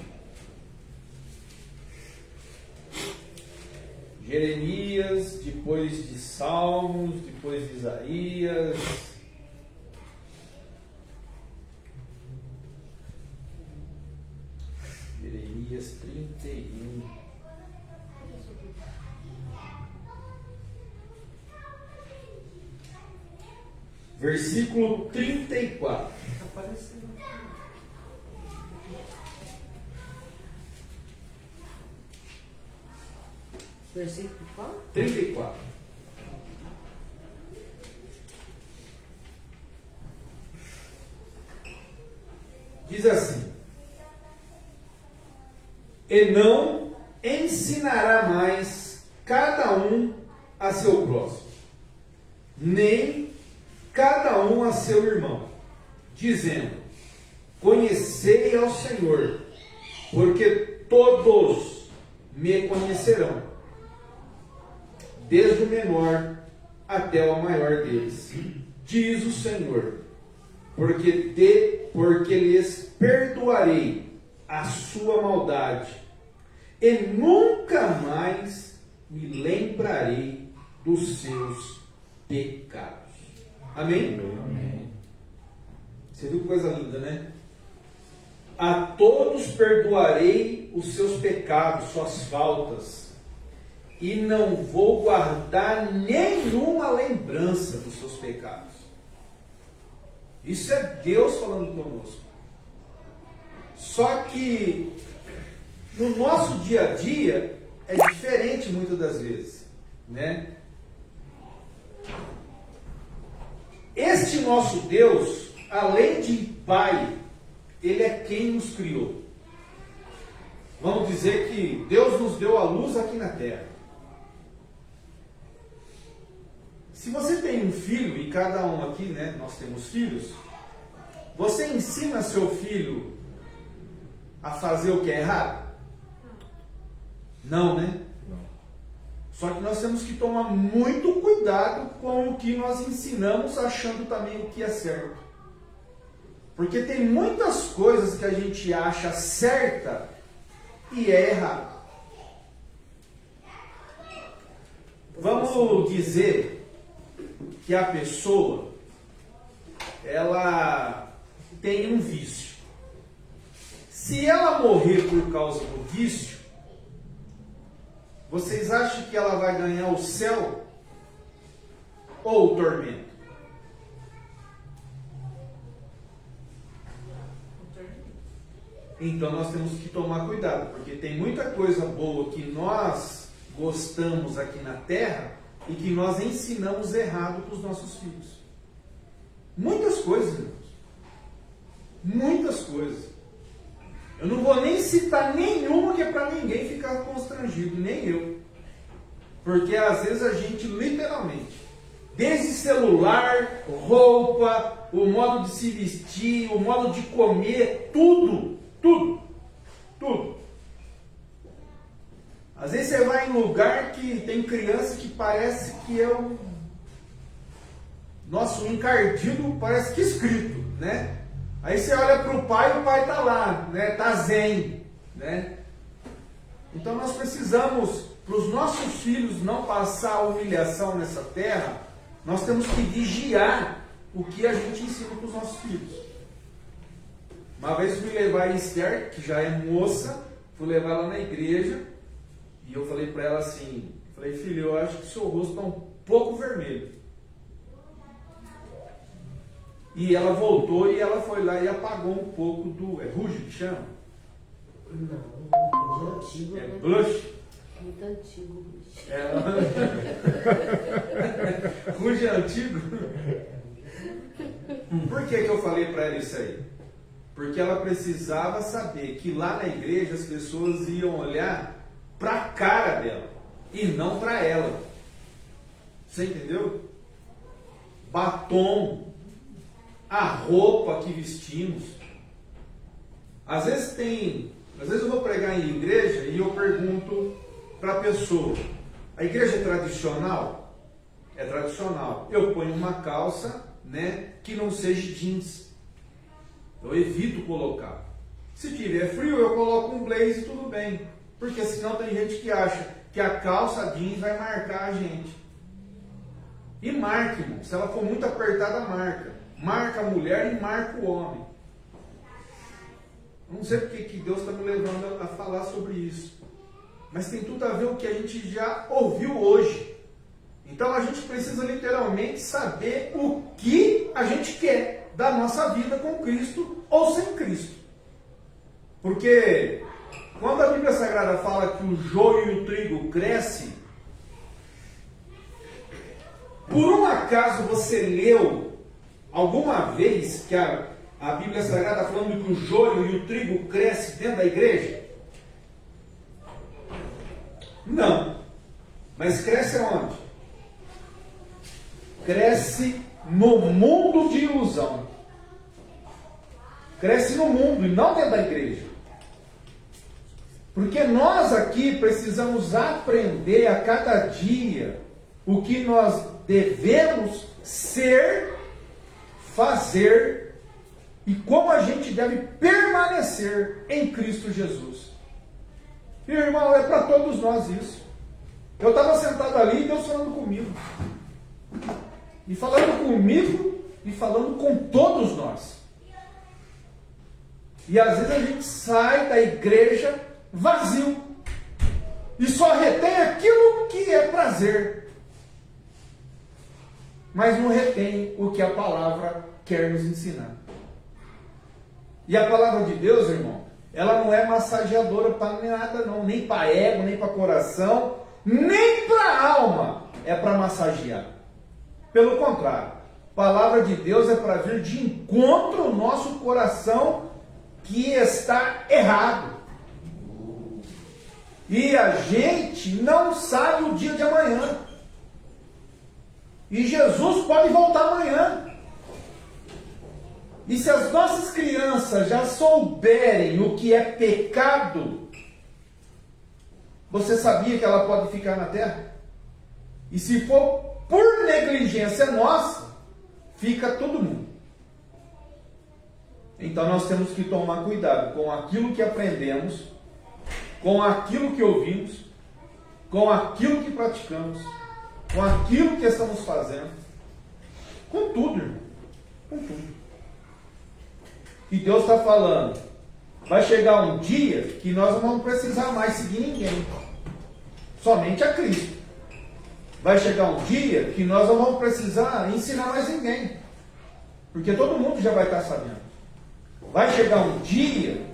Speaker 5: Jeremias, depois de Salmos, depois de Isaías. Jeremias 31. Versículo 34.
Speaker 4: Apareceu.
Speaker 3: Versículo qual?
Speaker 5: 34. Diz assim: e não ensinará mais cada um a seu próximo, nem cada um a seu irmão, dizendo: conhecei ao Senhor, porque todos me conhecerão, desde o menor até o maior deles, diz o Senhor, porque lhes perdoarei a sua maldade, e nunca mais me lembrarei dos seus pecados. Amém?
Speaker 7: Amém.
Speaker 5: Você viu que coisa linda, né? A todos perdoarei os seus pecados, suas faltas, e não vou guardar nenhuma lembrança dos seus pecados. Isso é Deus falando conosco. Só que no nosso dia a dia é diferente muitas das vezes, né? Este nosso Deus, além de Pai, Ele é quem nos criou. Vamos dizer que Deus nos deu a luz aqui na terra. Se você tem um filho, e cada um aqui, né, nós temos filhos, você ensina seu filho a fazer o que é errado? Não, né? Só que nós temos que tomar muito cuidado com o que nós ensinamos, achando também o que é certo. Porque tem muitas coisas que a gente acha certa e é errado. Vamos dizer que a pessoa, ela tem um vício. Se ela morrer por causa do vício, vocês acham que ela vai ganhar o céu ou o tormento? Então nós temos que tomar cuidado, porque tem muita coisa boa que nós gostamos aqui na terra e que nós ensinamos errado para os nossos filhos. Muitas coisas, irmãos. Muitas coisas. Eu não vou nem citar nenhuma que é para ninguém ficar constrangido, nem eu. Porque às vezes a gente literalmente, desde celular, roupa, o modo de se vestir, o modo de comer, tudo. Às vezes você vai em lugar que tem criança que parece que é um... Nossa, um encardido parece que escrito, né? Aí você olha para o pai está lá, né? Está zen, né? Então nós precisamos, para os nossos filhos não passar humilhação nessa terra, nós temos que vigiar o que a gente ensina para os nossos filhos. Uma vez fui levar a Esther, que já é moça, fui levar ela na igreja, e eu falei para ela assim, falei, filho, eu acho que seu rosto está um pouco vermelho. E ela voltou e ela foi lá e apagou um pouco do... É rouge que chama?
Speaker 3: Não, é antigo,
Speaker 5: É
Speaker 3: né?
Speaker 5: blush?
Speaker 3: Muito antigo.
Speaker 5: Rouge é antigo? Por que eu falei para ela isso aí? Porque ela precisava saber que lá na igreja as pessoas iam olhar para a cara dela e não para ela. Você entendeu? Batom, a roupa que vestimos. Às vezes eu vou pregar em igreja e eu pergunto para a pessoa, a igreja é tradicional? É tradicional. Eu ponho uma calça, né, que não seja jeans. Eu evito colocar. Se tiver frio, eu coloco um blazer e tudo bem. Porque senão tem gente que acha que a calça jeans vai marcar a gente. E marca, irmão. Se ela for muito apertada, marca. Marca a mulher e marca o homem. Não sei porque que Deus está me levando a falar sobre isso. Mas tem tudo a ver com o que a gente já ouviu hoje. Então a gente precisa literalmente saber o que a gente quer da nossa vida com Cristo ou sem Cristo. Porque quando a Bíblia Sagrada fala que o joio e o trigo crescem, por um acaso você leu alguma vez que a Bíblia Sagrada está falando que o joio e o trigo crescem dentro da igreja? Não. Mas cresce aonde? Cresce no mundo de ilusão. Cresce no mundo e não dentro da igreja. Porque nós aqui precisamos aprender a cada dia o que nós devemos ser, fazer e como a gente deve permanecer em Cristo Jesus. E, irmão, é para todos nós isso. Eu estava sentado ali e Deus falando comigo. E falando comigo e falando com todos nós. E às vezes a gente sai da igreja vazio. E só retém aquilo que é prazer. Mas não retém o que a palavra quer nos ensinar. E a palavra de Deus, irmão, ela não é massageadora para nada não. Nem para ego, nem para coração, nem para alma. É para massagear. Pelo contrário, a palavra de Deus é para vir de encontro ao nosso coração que está errado. E a gente não sabe o dia de amanhã. E Jesus pode voltar amanhã. E se as nossas crianças já souberem o que é pecado, você sabia que ela pode ficar na terra? E se for por negligência nossa, fica todo mundo. Então nós temos que tomar cuidado com aquilo que aprendemos, com aquilo que ouvimos, com aquilo que praticamos, com aquilo que estamos fazendo, com tudo, irmão, com tudo. E Deus está falando, vai chegar um dia que nós não vamos precisar mais seguir ninguém, somente a Cristo. Vai chegar um dia que nós não vamos precisar ensinar mais ninguém, porque todo mundo já vai estar sabendo. Vai chegar um dia,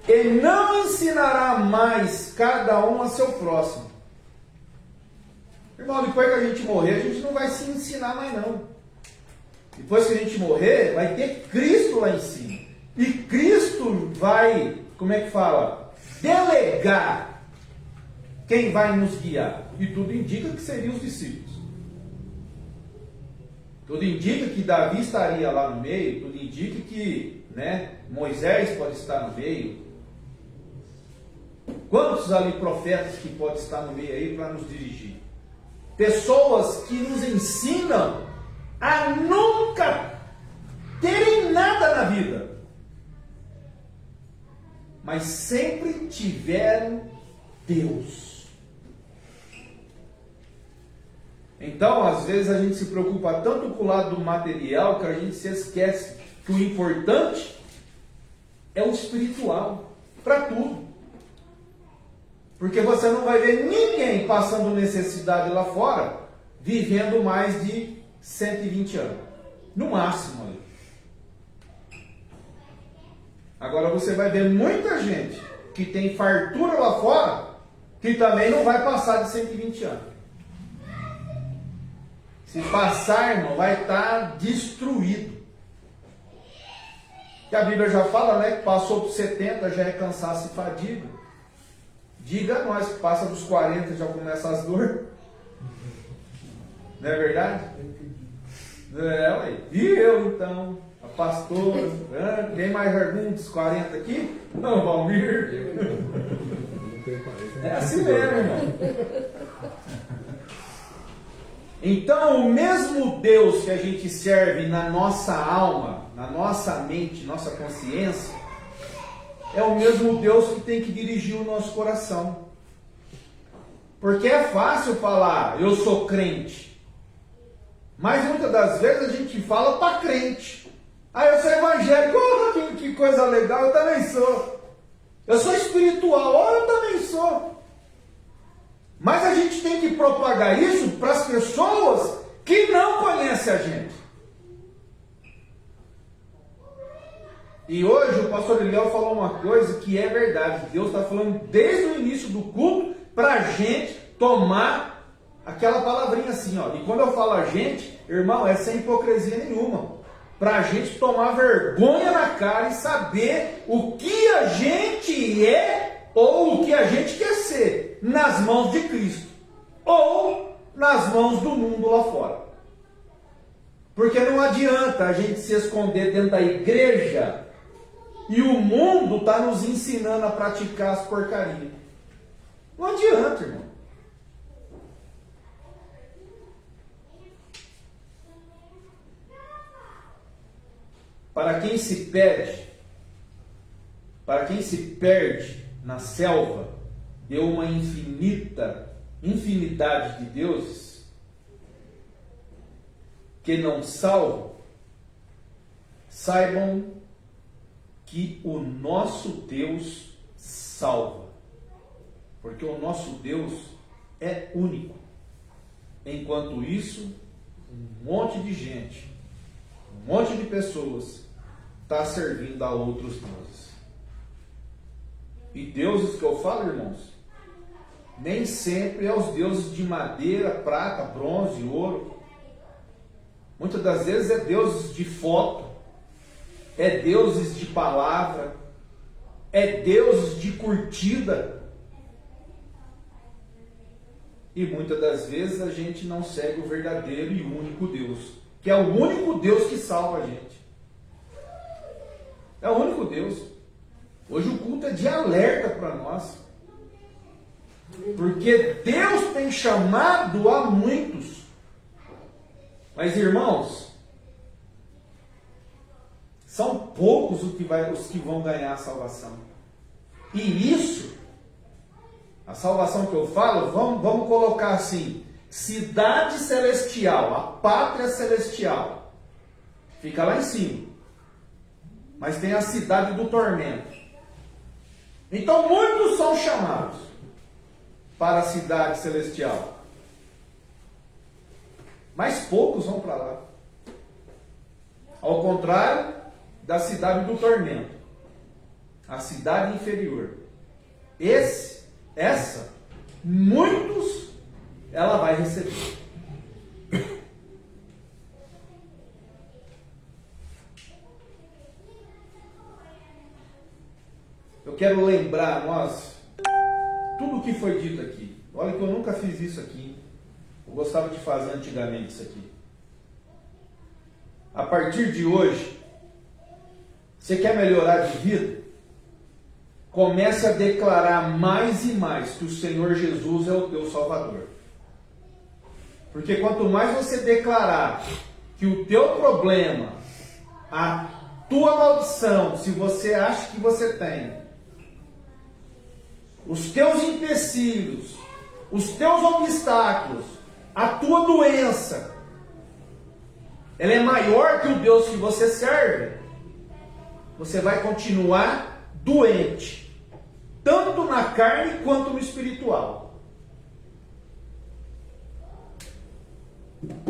Speaker 5: Ele não ensinará mais cada um a seu próximo. Irmão, depois que a gente morrer, a gente não vai se ensinar mais não. Depois que a gente morrer, vai ter Cristo lá em cima. E Cristo vai, como é que fala? Delegar quem vai nos guiar? E tudo indica que seriam os discípulos. Tudo indica que Davi estaria lá no meio, tudo indica que, né, Moisés pode estar no meio. Quantos ali profetas que podem estar no meio aí para nos dirigir? Pessoas que nos ensinam a nunca terem nada na vida, mas sempre tiveram Deus. Então, às vezes a gente se preocupa tanto com o lado do material que a gente se esquece que o importante é o espiritual para tudo. Porque você não vai ver ninguém passando necessidade lá fora vivendo mais de 120 anos. No máximo ali. Agora você vai ver muita gente que tem fartura lá fora que também não vai passar de 120 anos. Se passar, irmão, vai estar destruído. Que a Bíblia já fala, né? Que passou dos 70 já é cansaço e fadiga. Diga a nós que passa dos 40 já começa as dores. Não é verdade? Ué. E eu então? A pastora? Tem mais algum dos 40 aqui? Não, Valmir. É assim mesmo, irmão. Então, o mesmo Deus que a gente serve na nossa alma, na nossa mente, nossa consciência, é o mesmo Deus que tem que dirigir o nosso coração. Porque é fácil falar, eu sou crente. Mas muitas das vezes a gente fala para crente. Eu sou evangélico, que coisa legal, eu também sou. Eu sou espiritual, eu também sou. Mas a gente tem que propagar isso para as pessoas que não conhecem a gente. E hoje o pastor Miguel falou uma coisa que é verdade. Deus está falando desde o início do culto para a gente tomar aquela palavrinha assim, ó. E quando eu falo a gente, irmão, é sem hipocrisia nenhuma. Para a gente tomar vergonha na cara e saber o que a gente é ou o que a gente quer ser nas mãos de Cristo ou nas mãos do mundo lá fora. Porque não adianta a gente se esconder dentro da igreja e o mundo está nos ensinando a praticar as porcarias. Não adianta, irmão. Para quem se perde na selva de uma infinidade de deuses que não salvam, saibam que o nosso Deus salva. Porque o nosso Deus é único. Enquanto isso, um monte de gente, um monte de pessoas está servindo a outros deuses. E deuses que eu falo, irmãos, nem sempre é os deuses de madeira, prata, bronze, ouro. Muitas das vezes é deuses de foto, é deuses de palavra, é deuses de curtida. E muitas das vezes a gente não segue o verdadeiro e único Deus, que é o único Deus que salva a gente. É o único Deus. Hoje o culto é de alerta para nós. Porque Deus tem chamado a muitos. Mas, irmãos, são poucos os que vão ganhar a salvação. E isso, a salvação que eu falo, vamos colocar assim, cidade celestial, a pátria celestial, fica lá em cima. Mas tem a cidade do tormento. Então muitos são chamados para a cidade celestial. Mas poucos vão para lá. Ao contrário da cidade do tormento. A cidade inferior. Essa, muitos ela vai receber. Eu quero lembrar a nós tudo o que foi dito aqui. Olha que eu nunca fiz isso aqui. Eu gostava de fazer antigamente isso aqui. A partir de hoje, você quer melhorar de vida? Comece a declarar mais e mais que o Senhor Jesus é o teu Salvador. Porque quanto mais você declarar que o teu problema, a tua maldição, se você acha que você tem, os teus empecilhos, os teus obstáculos, a tua doença, ela é maior que o Deus que você serve, você vai continuar doente, tanto na carne quanto no espiritual.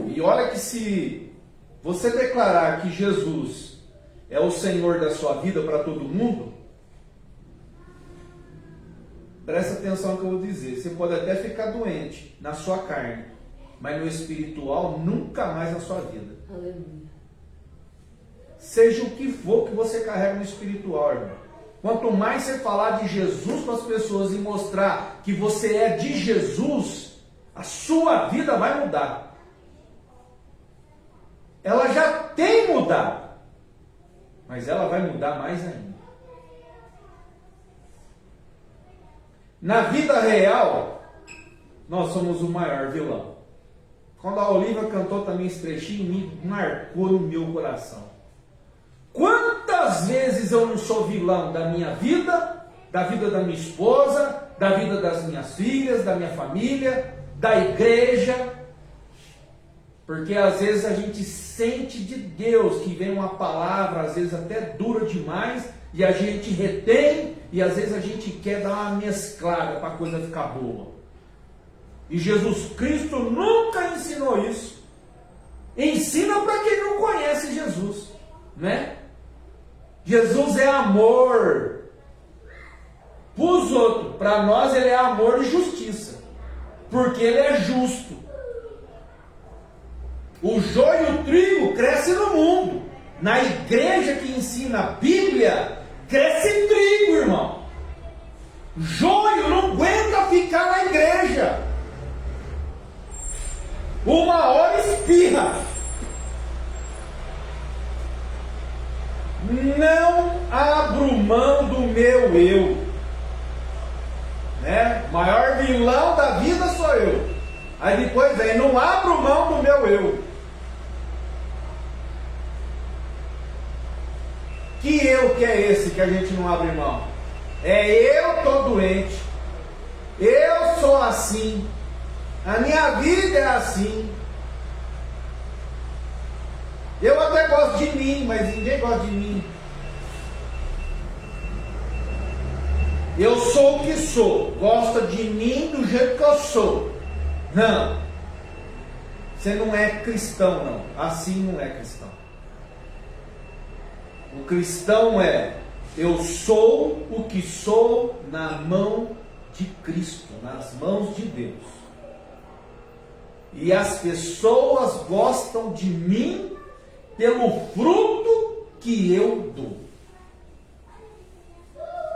Speaker 5: E olha que se você declarar que Jesus é o Senhor da sua vida para todo mundo, presta atenção no que eu vou dizer. Você pode até ficar doente na sua carne, mas no espiritual nunca mais na sua vida.
Speaker 3: Aleluia.
Speaker 5: Seja o que for que você carrega no espiritual, irmão. Quanto mais você falar de Jesus para as pessoas e mostrar que você é de Jesus, a sua vida vai mudar. Ela já tem mudado, mas ela vai mudar mais ainda. Na vida real, nós somos o maior vilão. Quando a Olivia cantou também esse trechinho, me marcou no meu coração. Quantas vezes eu não sou vilão da minha vida da minha esposa, da vida das minhas filhas, da minha família, da igreja? Porque às vezes a gente sente de Deus que vem uma palavra, às vezes até dura demais, e a gente retém, e às vezes a gente quer dar uma mesclada para a coisa ficar boa. E Jesus Cristo nunca ensinou isso. Ensina para quem não conhece Jesus, né? Jesus é amor para os outros. Para nós ele é amor e justiça, porque ele é justo. O joio e o trigo crescem no mundo. Na igreja que ensina a Bíblia, cresce trigo, irmão. Joio não aguenta ficar na igreja. Uma hora espirra. Não abro mão do meu eu. Né? O maior vilão da vida sou eu. Aí depois vem, não abro mão do meu eu. Que eu que é esse que a gente não abre mão? É eu tô doente. Eu sou assim. A minha vida é assim. Eu até gosto de mim, mas ninguém gosta de mim. Eu sou o que sou. Gosta de mim do jeito que eu sou. Não. Você não é cristão, não. Assim não é cristão. O cristão é: eu sou o que sou na mão de Cristo, nas mãos de Deus. E as pessoas gostam de mim pelo fruto que eu dou.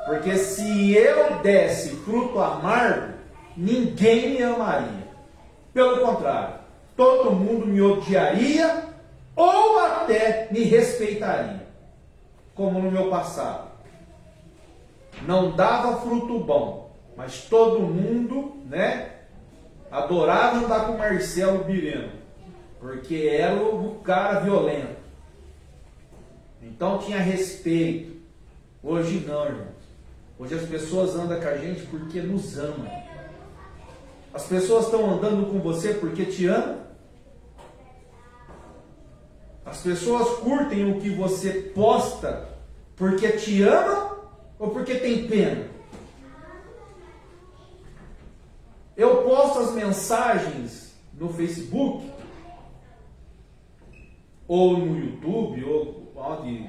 Speaker 5: Porque se eu desse fruto amargo, ninguém me amaria. Pelo contrário, todo mundo me odiaria ou até me respeitaria. Como no meu passado. Não dava fruto bom, mas todo mundo, né, adorava andar com o Marcelo Bireno, porque era o cara violento. Então tinha respeito. Hoje não, irmãos. Hoje as pessoas andam com a gente porque nos amam. As pessoas estão andando com você porque te amam. As pessoas curtem o que você posta porque te ama ou porque tem pena? Eu posto as mensagens no Facebook, ou no YouTube, ou onde,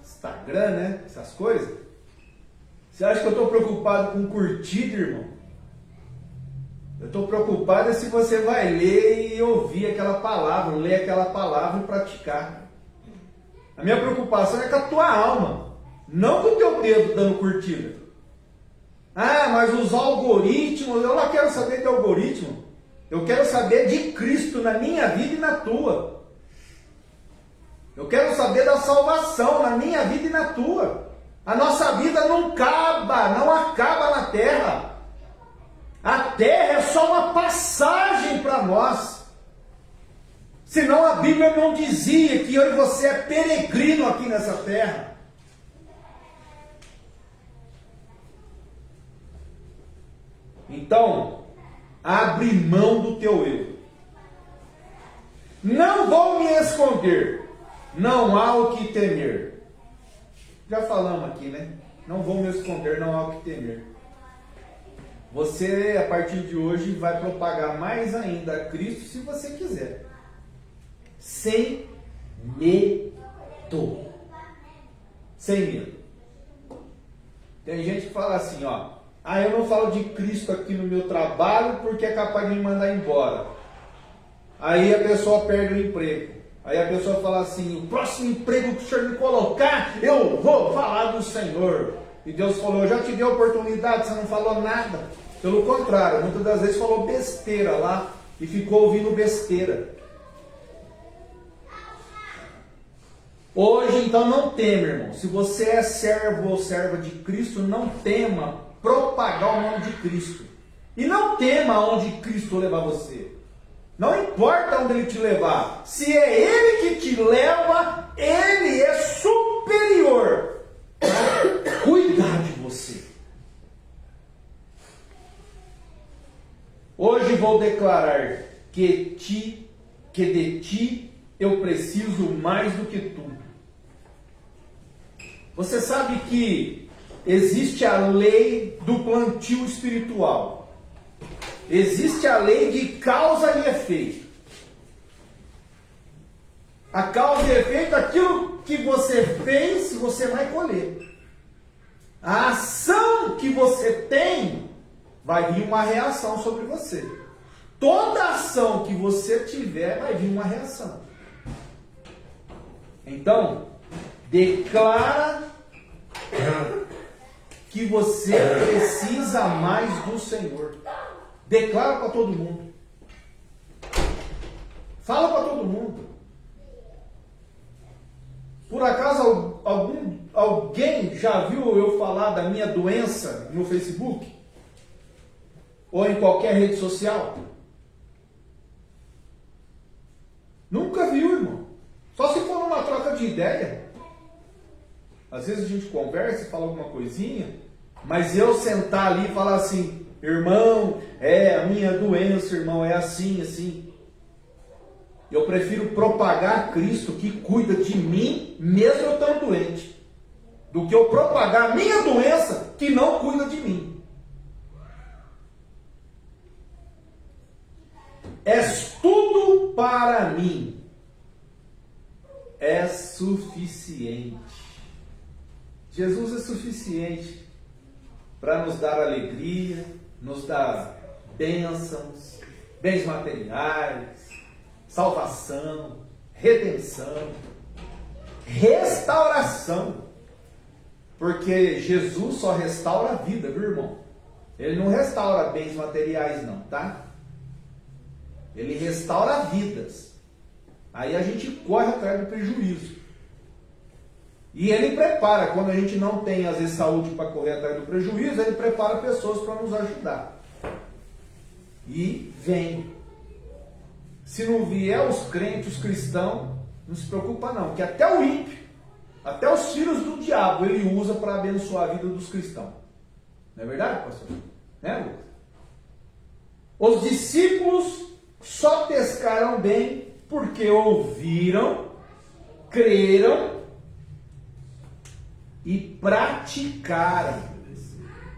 Speaker 5: Instagram, né? Essas coisas. Você acha que eu estou preocupado com curtida, irmão? Eu estou preocupado se você vai ler e ouvir aquela palavra, ler aquela palavra e praticar. A minha preocupação é com a tua alma, não com o teu dedo dando curtida. Ah, mas os algoritmos, eu não quero saber de algoritmo. Eu quero saber de Cristo na minha vida e na tua. Eu quero saber da salvação na minha vida e na tua. A nossa vida não acaba na terra. A terra é só uma passagem para nós. Senão a Bíblia não dizia que eu e você é peregrino aqui nessa terra. Então, abre mão do teu eu. Não vou me esconder. Não há o que temer. Já falamos aqui, né? Não vou me esconder, não há o que temer. Você, a partir de hoje, vai propagar mais ainda a Cristo se você quiser. Sem medo. Sem medo. Tem gente que fala assim, ó. Ah, eu não falo de Cristo aqui no meu trabalho porque é capaz de me mandar embora. Aí a pessoa perde o emprego. Aí a pessoa fala assim, o próximo emprego que o Senhor me colocar, eu vou falar do Senhor. E Deus falou, eu já te dei a oportunidade, você não falou nada. Pelo contrário, muitas das vezes falou besteira lá e ficou ouvindo besteira. Hoje, então, não tema, irmão. Se você é servo ou serva de Cristo, não tema propagar o nome de Cristo. E não tema aonde Cristo levar você. Não importa onde Ele te levar. Se é Ele que te leva, Ele é superior para cuidar de você. Hoje vou declarar que de ti eu preciso mais do que tudo. Você sabe que existe a lei do plantio espiritual. Existe a lei de causa e efeito. A causa e efeito, aquilo que você fez, você vai colher. A ação que você tem, vai vir uma reação sobre você. Toda ação que você tiver, vai vir uma reação. Então, declara que você precisa mais do Senhor. Declara para todo mundo. Fala para todo mundo. Por acaso alguém já viu eu falar da minha doença no Facebook? Ou em qualquer rede social? Nunca viu, irmão. Só se for numa troca de ideia. Às vezes a gente conversa e fala alguma coisinha, mas eu sentar ali e falar assim, irmão, a minha doença, irmão, é assim, assim. Eu prefiro propagar Cristo que cuida de mim, mesmo eu estando doente, do que eu propagar a minha doença que não cuida de mim. És tudo para mim. É suficiente. Jesus é suficiente para nos dar alegria, nos dar bênçãos, bens materiais, salvação, redenção, restauração. Porque Jesus só restaura a vida, viu, irmão? Ele não restaura bens materiais, não, tá? Ele restaura vidas. Aí a gente corre atrás do prejuízo. E Ele prepara, quando a gente não tem, às vezes, saúde para correr atrás do prejuízo, Ele prepara pessoas para nos ajudar. E vem. Se não vier os crentes, os cristãos, não se preocupa não, que até o ímpio, até os filhos do diabo, ele usa para abençoar a vida dos cristãos. Não é verdade, pastor? Né, Lucas? Os discípulos só pescaram bem porque ouviram, creram e praticaram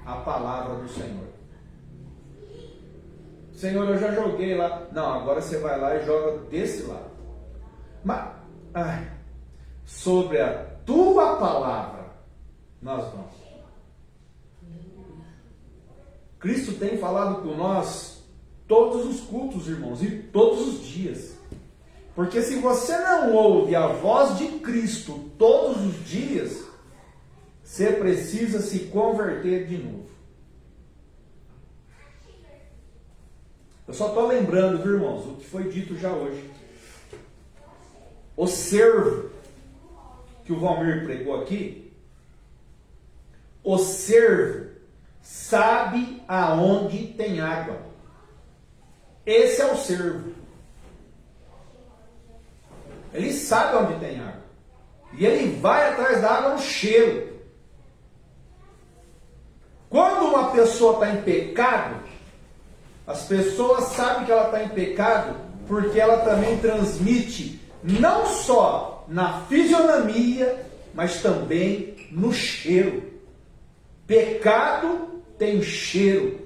Speaker 5: a palavra do Senhor. Senhor, eu já joguei lá. Não, agora você vai lá e joga desse lado. Mas, sobre a tua palavra, nós vamos. Cristo tem falado com nós todos os cultos, irmãos, e todos os dias. Porque se você não ouve a voz de Cristo todos os dias, você precisa se converter de novo. Eu só estou lembrando, viu, irmãos, o que foi dito já hoje. O servo que o Valmir pregou aqui, o servo sabe aonde tem água. Esse é o servo. Ele sabe onde tem água. E ele vai atrás da água no cheiro. Quando uma pessoa está em pecado, as pessoas sabem que ela está em pecado porque ela também transmite não só na fisionomia, mas também no cheiro. Pecado tem cheiro.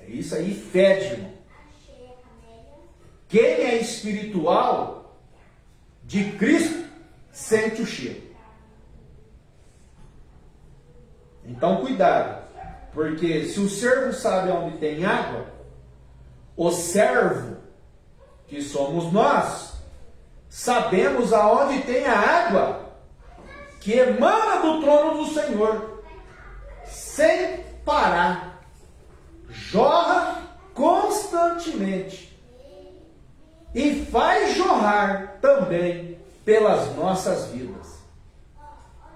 Speaker 5: Isso aí fede, irmão. Quem é espiritual de Cristo sente o cheiro. Então cuidado, porque se o servo sabe onde tem água, o servo, que somos nós, sabemos aonde tem a água que emana do trono do Senhor, sem parar, jorra constantemente e faz jorrar também pelas nossas vidas.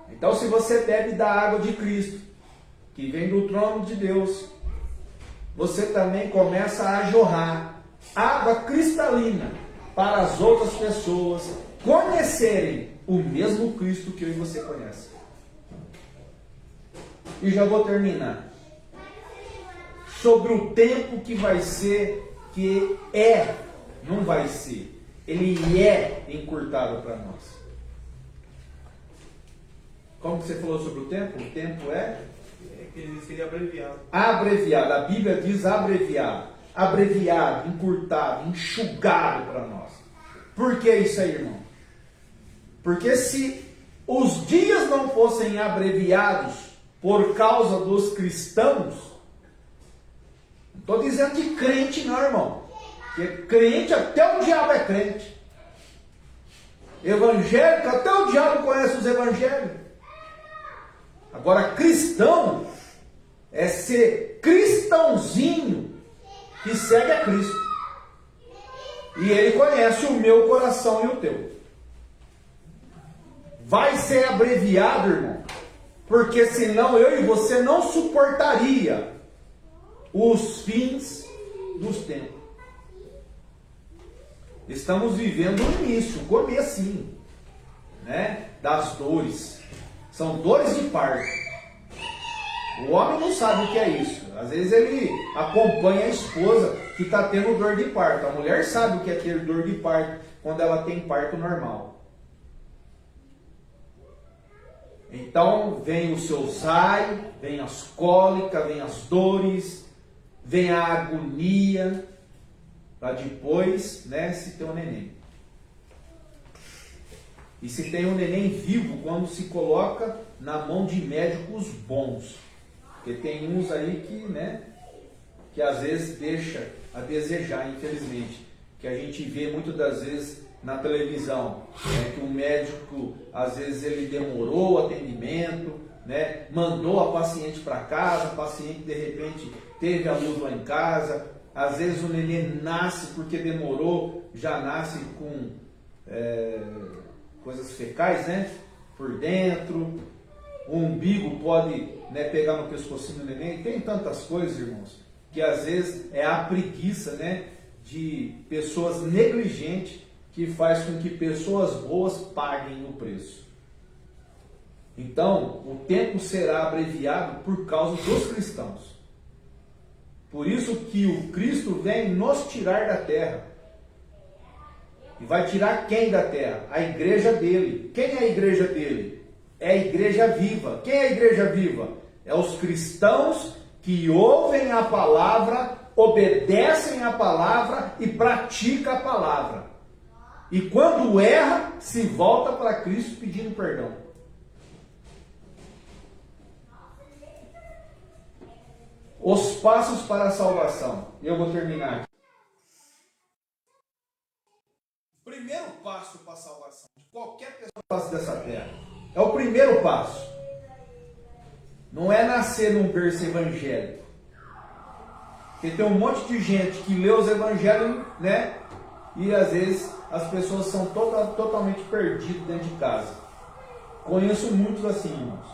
Speaker 5: Então, se você bebe da água de Cristo, que vem do trono de Deus, você também começa a jorrar água cristalina para as outras pessoas conhecerem o mesmo Cristo que eu e você conhece. E já vou terminar. Sobre o tempo que vai ser, que é, não vai ser, ele é encurtado para nós. Como que você falou sobre o tempo? O tempo é
Speaker 2: que ele seria abreviado.
Speaker 5: Abreviado. A Bíblia diz abreviado. Abreviado, encurtado, enxugado para nós. Por que isso aí, irmão? Porque se os dias não fossem abreviados por causa dos cristãos, não estou dizendo de crente não, irmão. Porque crente, até o diabo é crente. Evangélico, até o diabo conhece os evangélicos. Agora, cristão é ser cristãozinho que segue a Cristo. E ele conhece o meu coração e o teu. Vai ser abreviado, irmão, porque senão eu e você não suportaria os fins dos tempos. Estamos vivendo o início, o comecinho, né, das dores. São dores de parto. O homem não sabe o que é isso. Às vezes ele acompanha a esposa que está tendo dor de parto. A mulher sabe o que é ter dor de parto quando ela tem parto normal. Então vem o seu zai, vem as cólicas, vem as dores, vem a agonia, para depois, né, se ter um neném. E se tem um neném vivo quando se coloca na mão de médicos bons. Porque tem uns aí que, né, que às vezes deixa a desejar, infelizmente. Que a gente vê muitas das vezes na televisão, né, que o médico, às vezes ele demorou o atendimento, né, mandou a paciente para casa, a paciente de repente teve a luz lá em casa. Às vezes o neném nasce porque demorou, já nasce com coisas fecais, né, por dentro. O umbigo pode, né, pegar no pescocinho do neném. Tem tantas coisas, irmãos, que às vezes é a preguiça, né, de pessoas negligentes que faz com que pessoas boas paguem o preço. Então, o tempo será abreviado por causa dos cristãos. Por isso que o Cristo vem nos tirar da terra. E vai tirar quem da terra? A igreja dele. Quem é a igreja dele? É a igreja viva. Quem é a igreja viva? É os cristãos que ouvem a palavra, obedecem a palavra e praticam a palavra. E quando erra, se volta para Cristo pedindo perdão. Os passos para a salvação. Eu vou terminar aqui. O primeiro passo para a salvação de qualquer pessoa que passa dessa terra é o primeiro passo. Não é nascer num berço evangélico. Porque tem um monte de gente que lê os evangelhos, né? E às vezes as pessoas são totalmente perdidas dentro de casa. Conheço muitos assim, irmãos.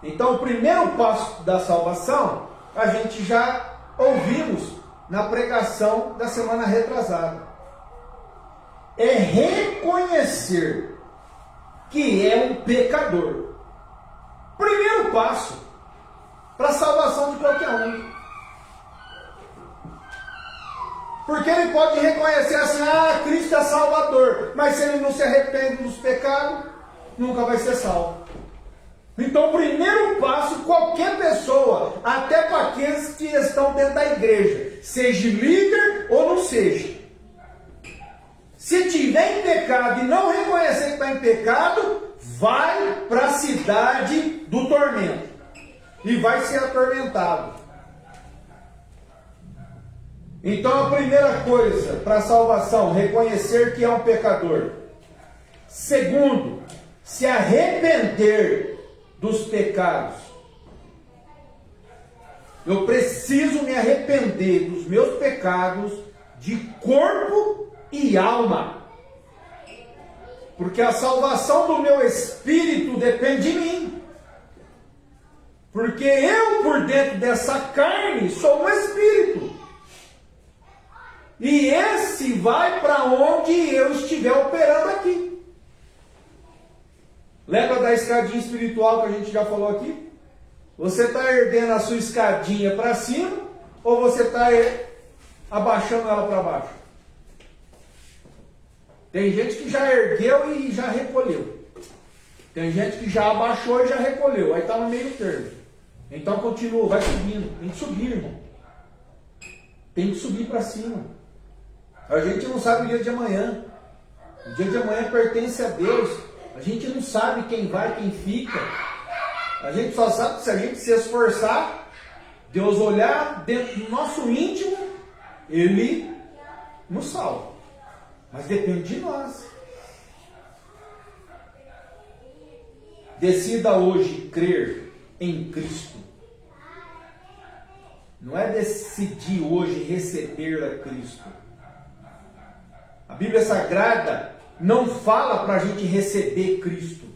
Speaker 5: Então o primeiro passo da salvação, a gente já ouvimos na pregação da semana retrasada. É reconhecer que é um pecador. Primeiro passo para a salvação de qualquer um. Porque ele pode reconhecer assim, Cristo é Salvador, mas se ele não se arrepende dos pecados, nunca vai ser salvo. Então, o primeiro passo, qualquer pessoa, até para aqueles que estão dentro da igreja, seja líder ou não seja, se tiver em pecado e não reconhecer que está em pecado, vai para a cidade do tormento e vai ser atormentado. Então, a primeira coisa para a salvação, reconhecer que é um pecador. Segundo, se arrepender dos pecados. Eu preciso me arrepender dos meus pecados de corpo e alma. Porque a salvação do meu espírito depende de mim. Porque eu, por dentro dessa carne, sou um espírito. E esse vai para onde eu estiver operando aqui. Lembra da escadinha espiritual que a gente já falou aqui? Você está erguendo a sua escadinha para cima ou você está abaixando ela para baixo? Tem gente que já ergueu e já recolheu. Tem gente que já abaixou e já recolheu. Aí está no meio termo. Então continua, vai subindo. Tem que subir, irmão. Tem que subir para cima. A gente não sabe o dia de amanhã. O dia de amanhã pertence a Deus. A gente não sabe quem vai, quem fica. A gente só sabe que se a gente se esforçar, Deus olhar dentro do nosso íntimo, Ele nos salva. Mas depende de nós. Decida hoje crer em Cristo. Não é decidir hoje receber a Cristo. A Bíblia Sagrada não fala para a gente receber Cristo.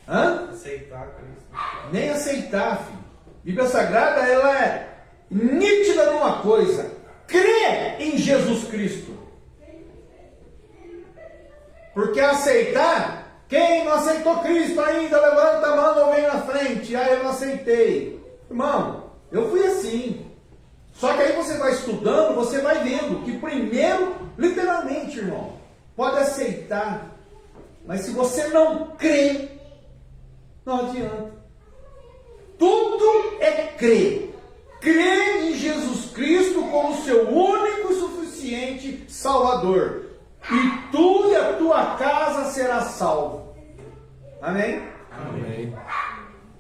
Speaker 2: Aceitar Cristo.
Speaker 5: Nem aceitar, filho. A Bíblia Sagrada, ela é nítida numa coisa. Crê em Jesus Cristo. Porque aceitar, quem não aceitou Cristo ainda, levanta a mão ou vem na frente. Eu não aceitei. Irmão, eu fui assim. Só que aí você vai estudando, você vai vendo que primeiro, literalmente, irmão, pode aceitar. Mas se você não crê, não adianta. Tudo é crer. Crer em Jesus Cristo como seu único e suficiente Salvador. E tu e a tua casa será salvo. Amém?
Speaker 7: Amém.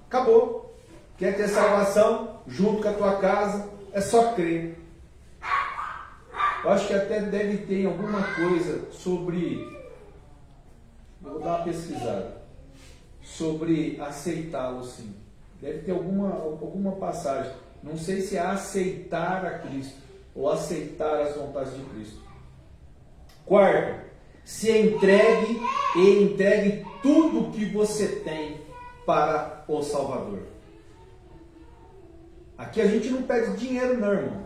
Speaker 5: Acabou. Quer ter salvação junto com a tua casa? É só crer. Eu acho que até deve ter alguma coisa sobre... Eu vou dar uma pesquisada. Sobre aceitá-lo, sim. Deve ter alguma passagem. Não sei se é aceitar a Cristo ou aceitar as vontades de Cristo. Quarto, se entregue e entregue tudo que você tem para o Salvador. Aqui a gente não pede dinheiro não, irmão.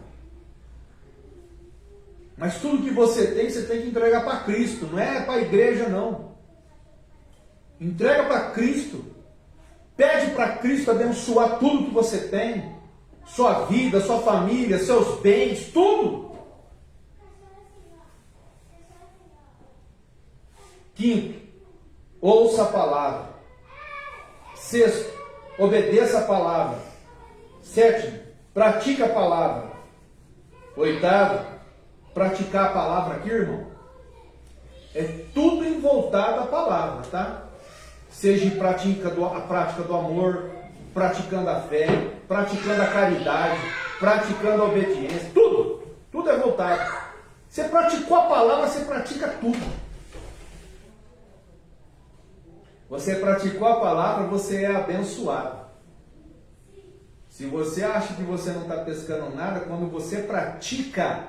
Speaker 5: Mas tudo que você tem que entregar para Cristo. Não é para a igreja, não. Entrega para Cristo. Pede para Cristo abençoar tudo que você tem. Sua vida, sua família, seus bens, tudo. Quinto, ouça a palavra. Sexto, obedeça a palavra. Sétimo, pratica a palavra. Oitavo, praticar a palavra aqui, irmão, é tudo envoltado à palavra, tá? Seja a prática do amor, praticando a fé, praticando a caridade, praticando a obediência, tudo é voltado. Você praticou a palavra, você pratica tudo. Você praticou a palavra, você é abençoado. Se você acha que você não está pescando nada, quando você pratica,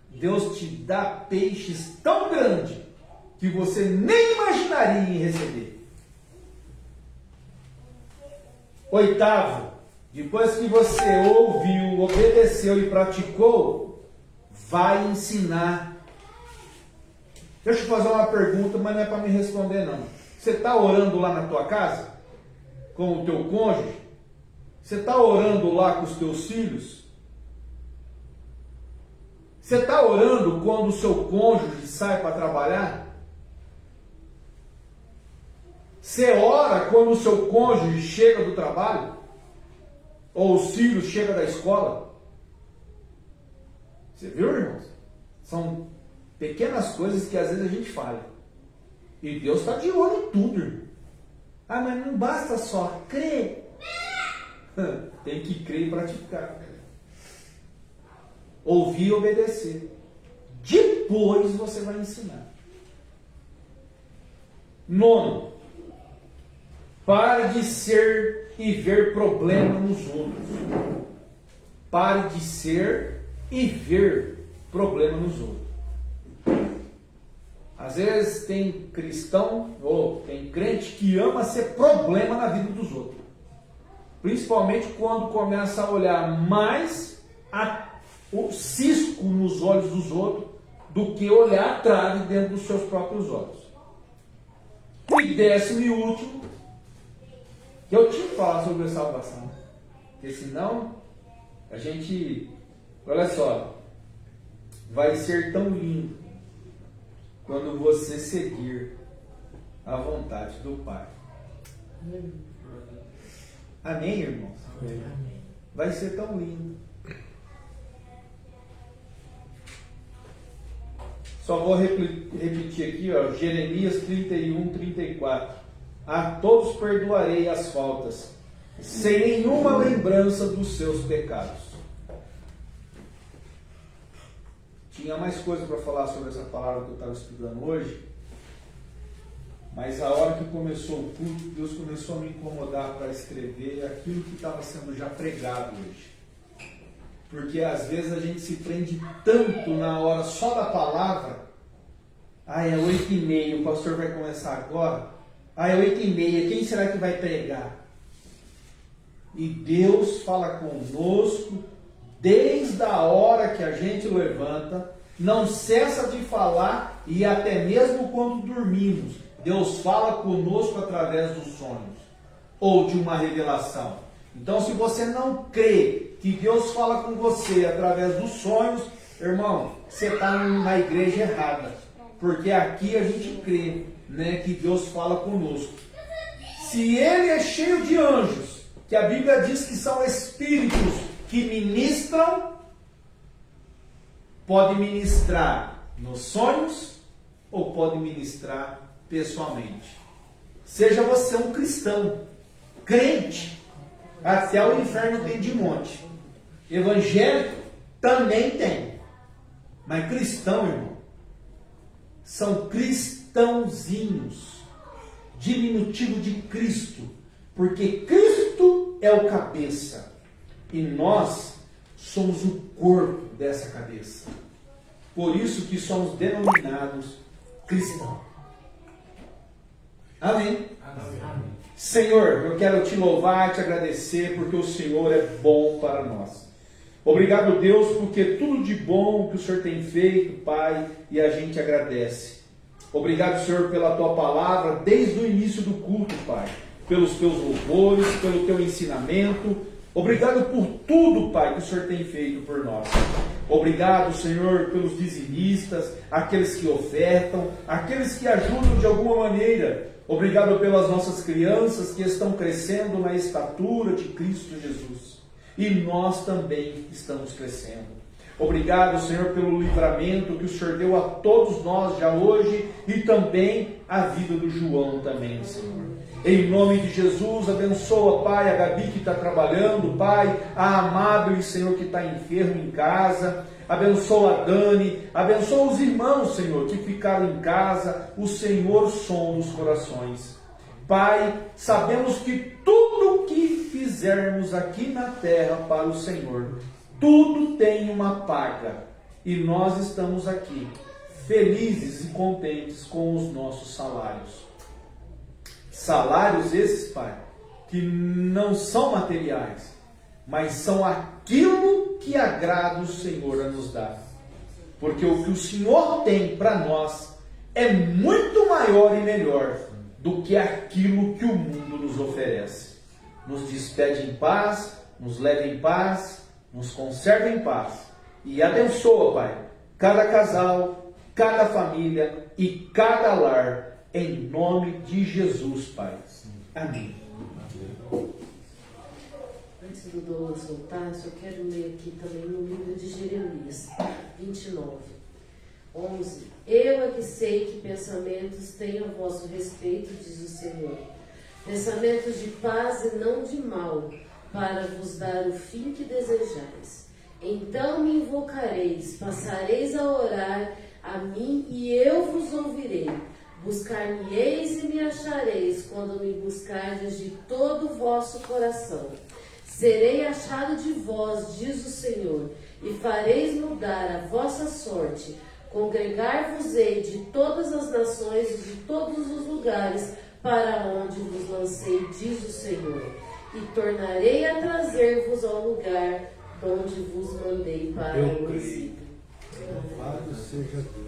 Speaker 5: Deus te dá peixes tão grandes que você nem imaginaria em receber. Oitavo, depois que você ouviu, obedeceu e praticou, vai ensinar. Deixa eu fazer uma pergunta, mas não é para me responder não. Você está orando lá na tua casa? Com o teu cônjuge? Você está orando lá com os teus filhos? Você está orando quando o seu cônjuge sai para trabalhar? Você ora quando o seu cônjuge chega do trabalho? Ou os filhos chegam da escola? Você viu, irmãos? São pequenas coisas que às vezes a gente falha. E Deus está de olho em tudo, irmão. Ah, mas não basta só crer. Tem que crer e praticar. Ouvir e obedecer. Depois você vai ensinar. Nono, pare de ser e ver problema nos outros. Pare de ser e ver problema nos outros. Às vezes tem cristão ou tem crente que ama ser problema na vida dos outros. Principalmente quando começa a olhar mais o cisco nos olhos dos outros do que olhar a trave dentro dos seus próprios olhos. E 10º e último, que eu tinha que falar sobre a salvação. Porque senão, a gente, olha só, vai ser tão lindo quando você seguir a vontade do Pai. Amém, irmãos?
Speaker 1: Amém.
Speaker 5: Vai ser tão lindo. Só vou repetir aqui, ó, Jeremias 31, 34. A todos perdoarei as faltas, sem nenhuma lembrança dos seus pecados. Tinha mais coisa para falar sobre essa palavra que eu estava estudando hoje, mas a hora que começou o culto, Deus começou a me incomodar para escrever aquilo que estava sendo já pregado hoje. Porque às vezes a gente se prende tanto na hora só da palavra. Ah, é 8h30, o pastor vai começar agora. Ah, é 8h30, quem será que vai pregar? E Deus fala conosco desde a hora que a gente levanta, não cessa de falar, e até mesmo quando dormimos, Deus fala conosco através dos sonhos ou de uma revelação. Então, se você não crê que Deus fala com você através dos sonhos, irmão, você está na igreja errada, porque aqui a gente crê, né, que Deus fala conosco. Se Ele é cheio de anjos, que a Bíblia diz que são espíritos que ministram, pode ministrar nos sonhos ou pode ministrar pessoalmente. Seja você um cristão, crente, até o inferno tem de monte. Evangélico também tem. Mas cristão, irmão, são cristãozinhos, diminutivo de Cristo, porque Cristo é o cabeça e nós somos o corpo dessa cabeça. Por isso que somos denominados cristãos. Amém?
Speaker 1: Amém.
Speaker 5: Senhor, eu quero te louvar e te agradecer porque o Senhor é bom para nós. Obrigado, Deus, porque tudo de bom que o Senhor tem feito, Pai, e a gente agradece. Obrigado, Senhor, pela tua palavra desde o início do culto, Pai, pelos teus louvores, pelo teu ensinamento. Obrigado por tudo, Pai, que o Senhor tem feito por nós. Obrigado, Senhor, pelos dizimistas, aqueles que ofertam, aqueles que ajudam de alguma maneira. Obrigado pelas nossas crianças que estão crescendo na estatura de Cristo Jesus. E nós também estamos crescendo. Obrigado, Senhor, pelo livramento que o Senhor deu a todos nós já hoje e também a vida do João também, Senhor. Em nome de Jesus, abençoa, Pai, a Gabi que está trabalhando, Pai, a Amável, Senhor, que está enfermo em casa. Abençoa a Dani, abençoa os irmãos, Senhor, que ficaram em casa. O Senhor sonda os corações. Pai, sabemos que tudo que fizermos aqui na terra para o Senhor, tudo tem uma paga, e nós estamos aqui, felizes e contentes com os nossos salários. Salários esses, Pai, que não são materiais, mas são aquilo que agrada o Senhor a nos dar. Porque o que o Senhor tem para nós é muito maior e melhor do que aquilo que o mundo nos oferece. Nos despede em paz, nos leva em paz, nos conserva em paz. E abençoa, Pai, cada casal, cada família e cada lar, em nome de Jesus, Pai. Amém.
Speaker 3: Antes do Douglas voltar, eu só quero ler aqui também no livro de Jeremias 29, 11. Eu é que sei que pensamentos tenho a vosso respeito, diz o Senhor. Pensamentos de paz e não de mal, para vos dar o fim que desejais. Então me invocareis, passareis a orar a mim e eu vos ouvirei. Buscar-me-eis e me achareis, quando me buscardes de todo o vosso coração. Serei achado de vós, diz o Senhor, e fareis mudar a vossa sorte. Congregar-vos-ei de todas as nações e de todos os lugares para onde vos lancei, diz o Senhor. E tornarei a trazer-vos ao lugar onde vos mandei para o exílio.
Speaker 1: Louvado seja Deus.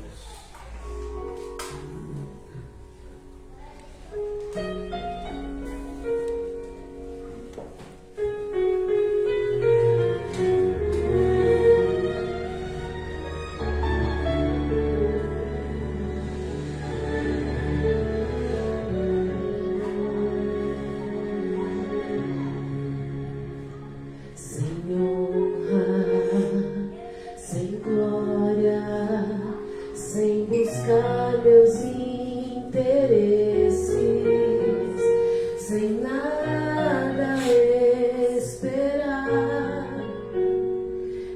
Speaker 3: Sem glória, sem buscar meus interesses, sem nada esperar.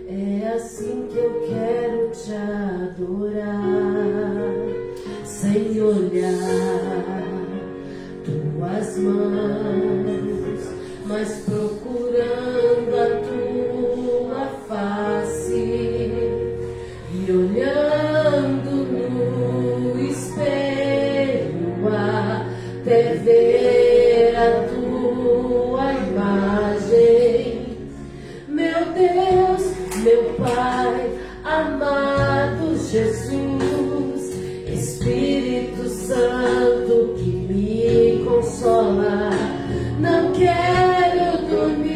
Speaker 3: É assim que eu quero te adorar, sem olhar tuas mãos, mas procurando a tua face e olhando no espelho até ver a tua imagem. Meu Deus, meu Pai, amado Jesus, Espírito Santo que me consola, não quero dormir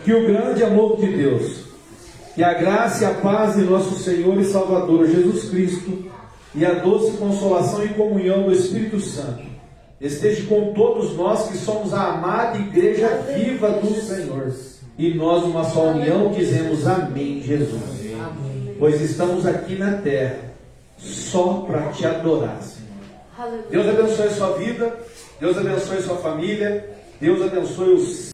Speaker 5: que o grande amor de Deus, e a graça e a paz de nosso Senhor e Salvador Jesus Cristo, e a doce consolação e comunhão do Espírito Santo esteja com todos nós que somos a amada igreja viva do Senhor. E nós, uma só união, dizemos amém, Jesus. Pois estamos aqui na terra só para te adorar, Senhor. Deus abençoe a sua vida, Deus abençoe a sua família, Deus abençoe os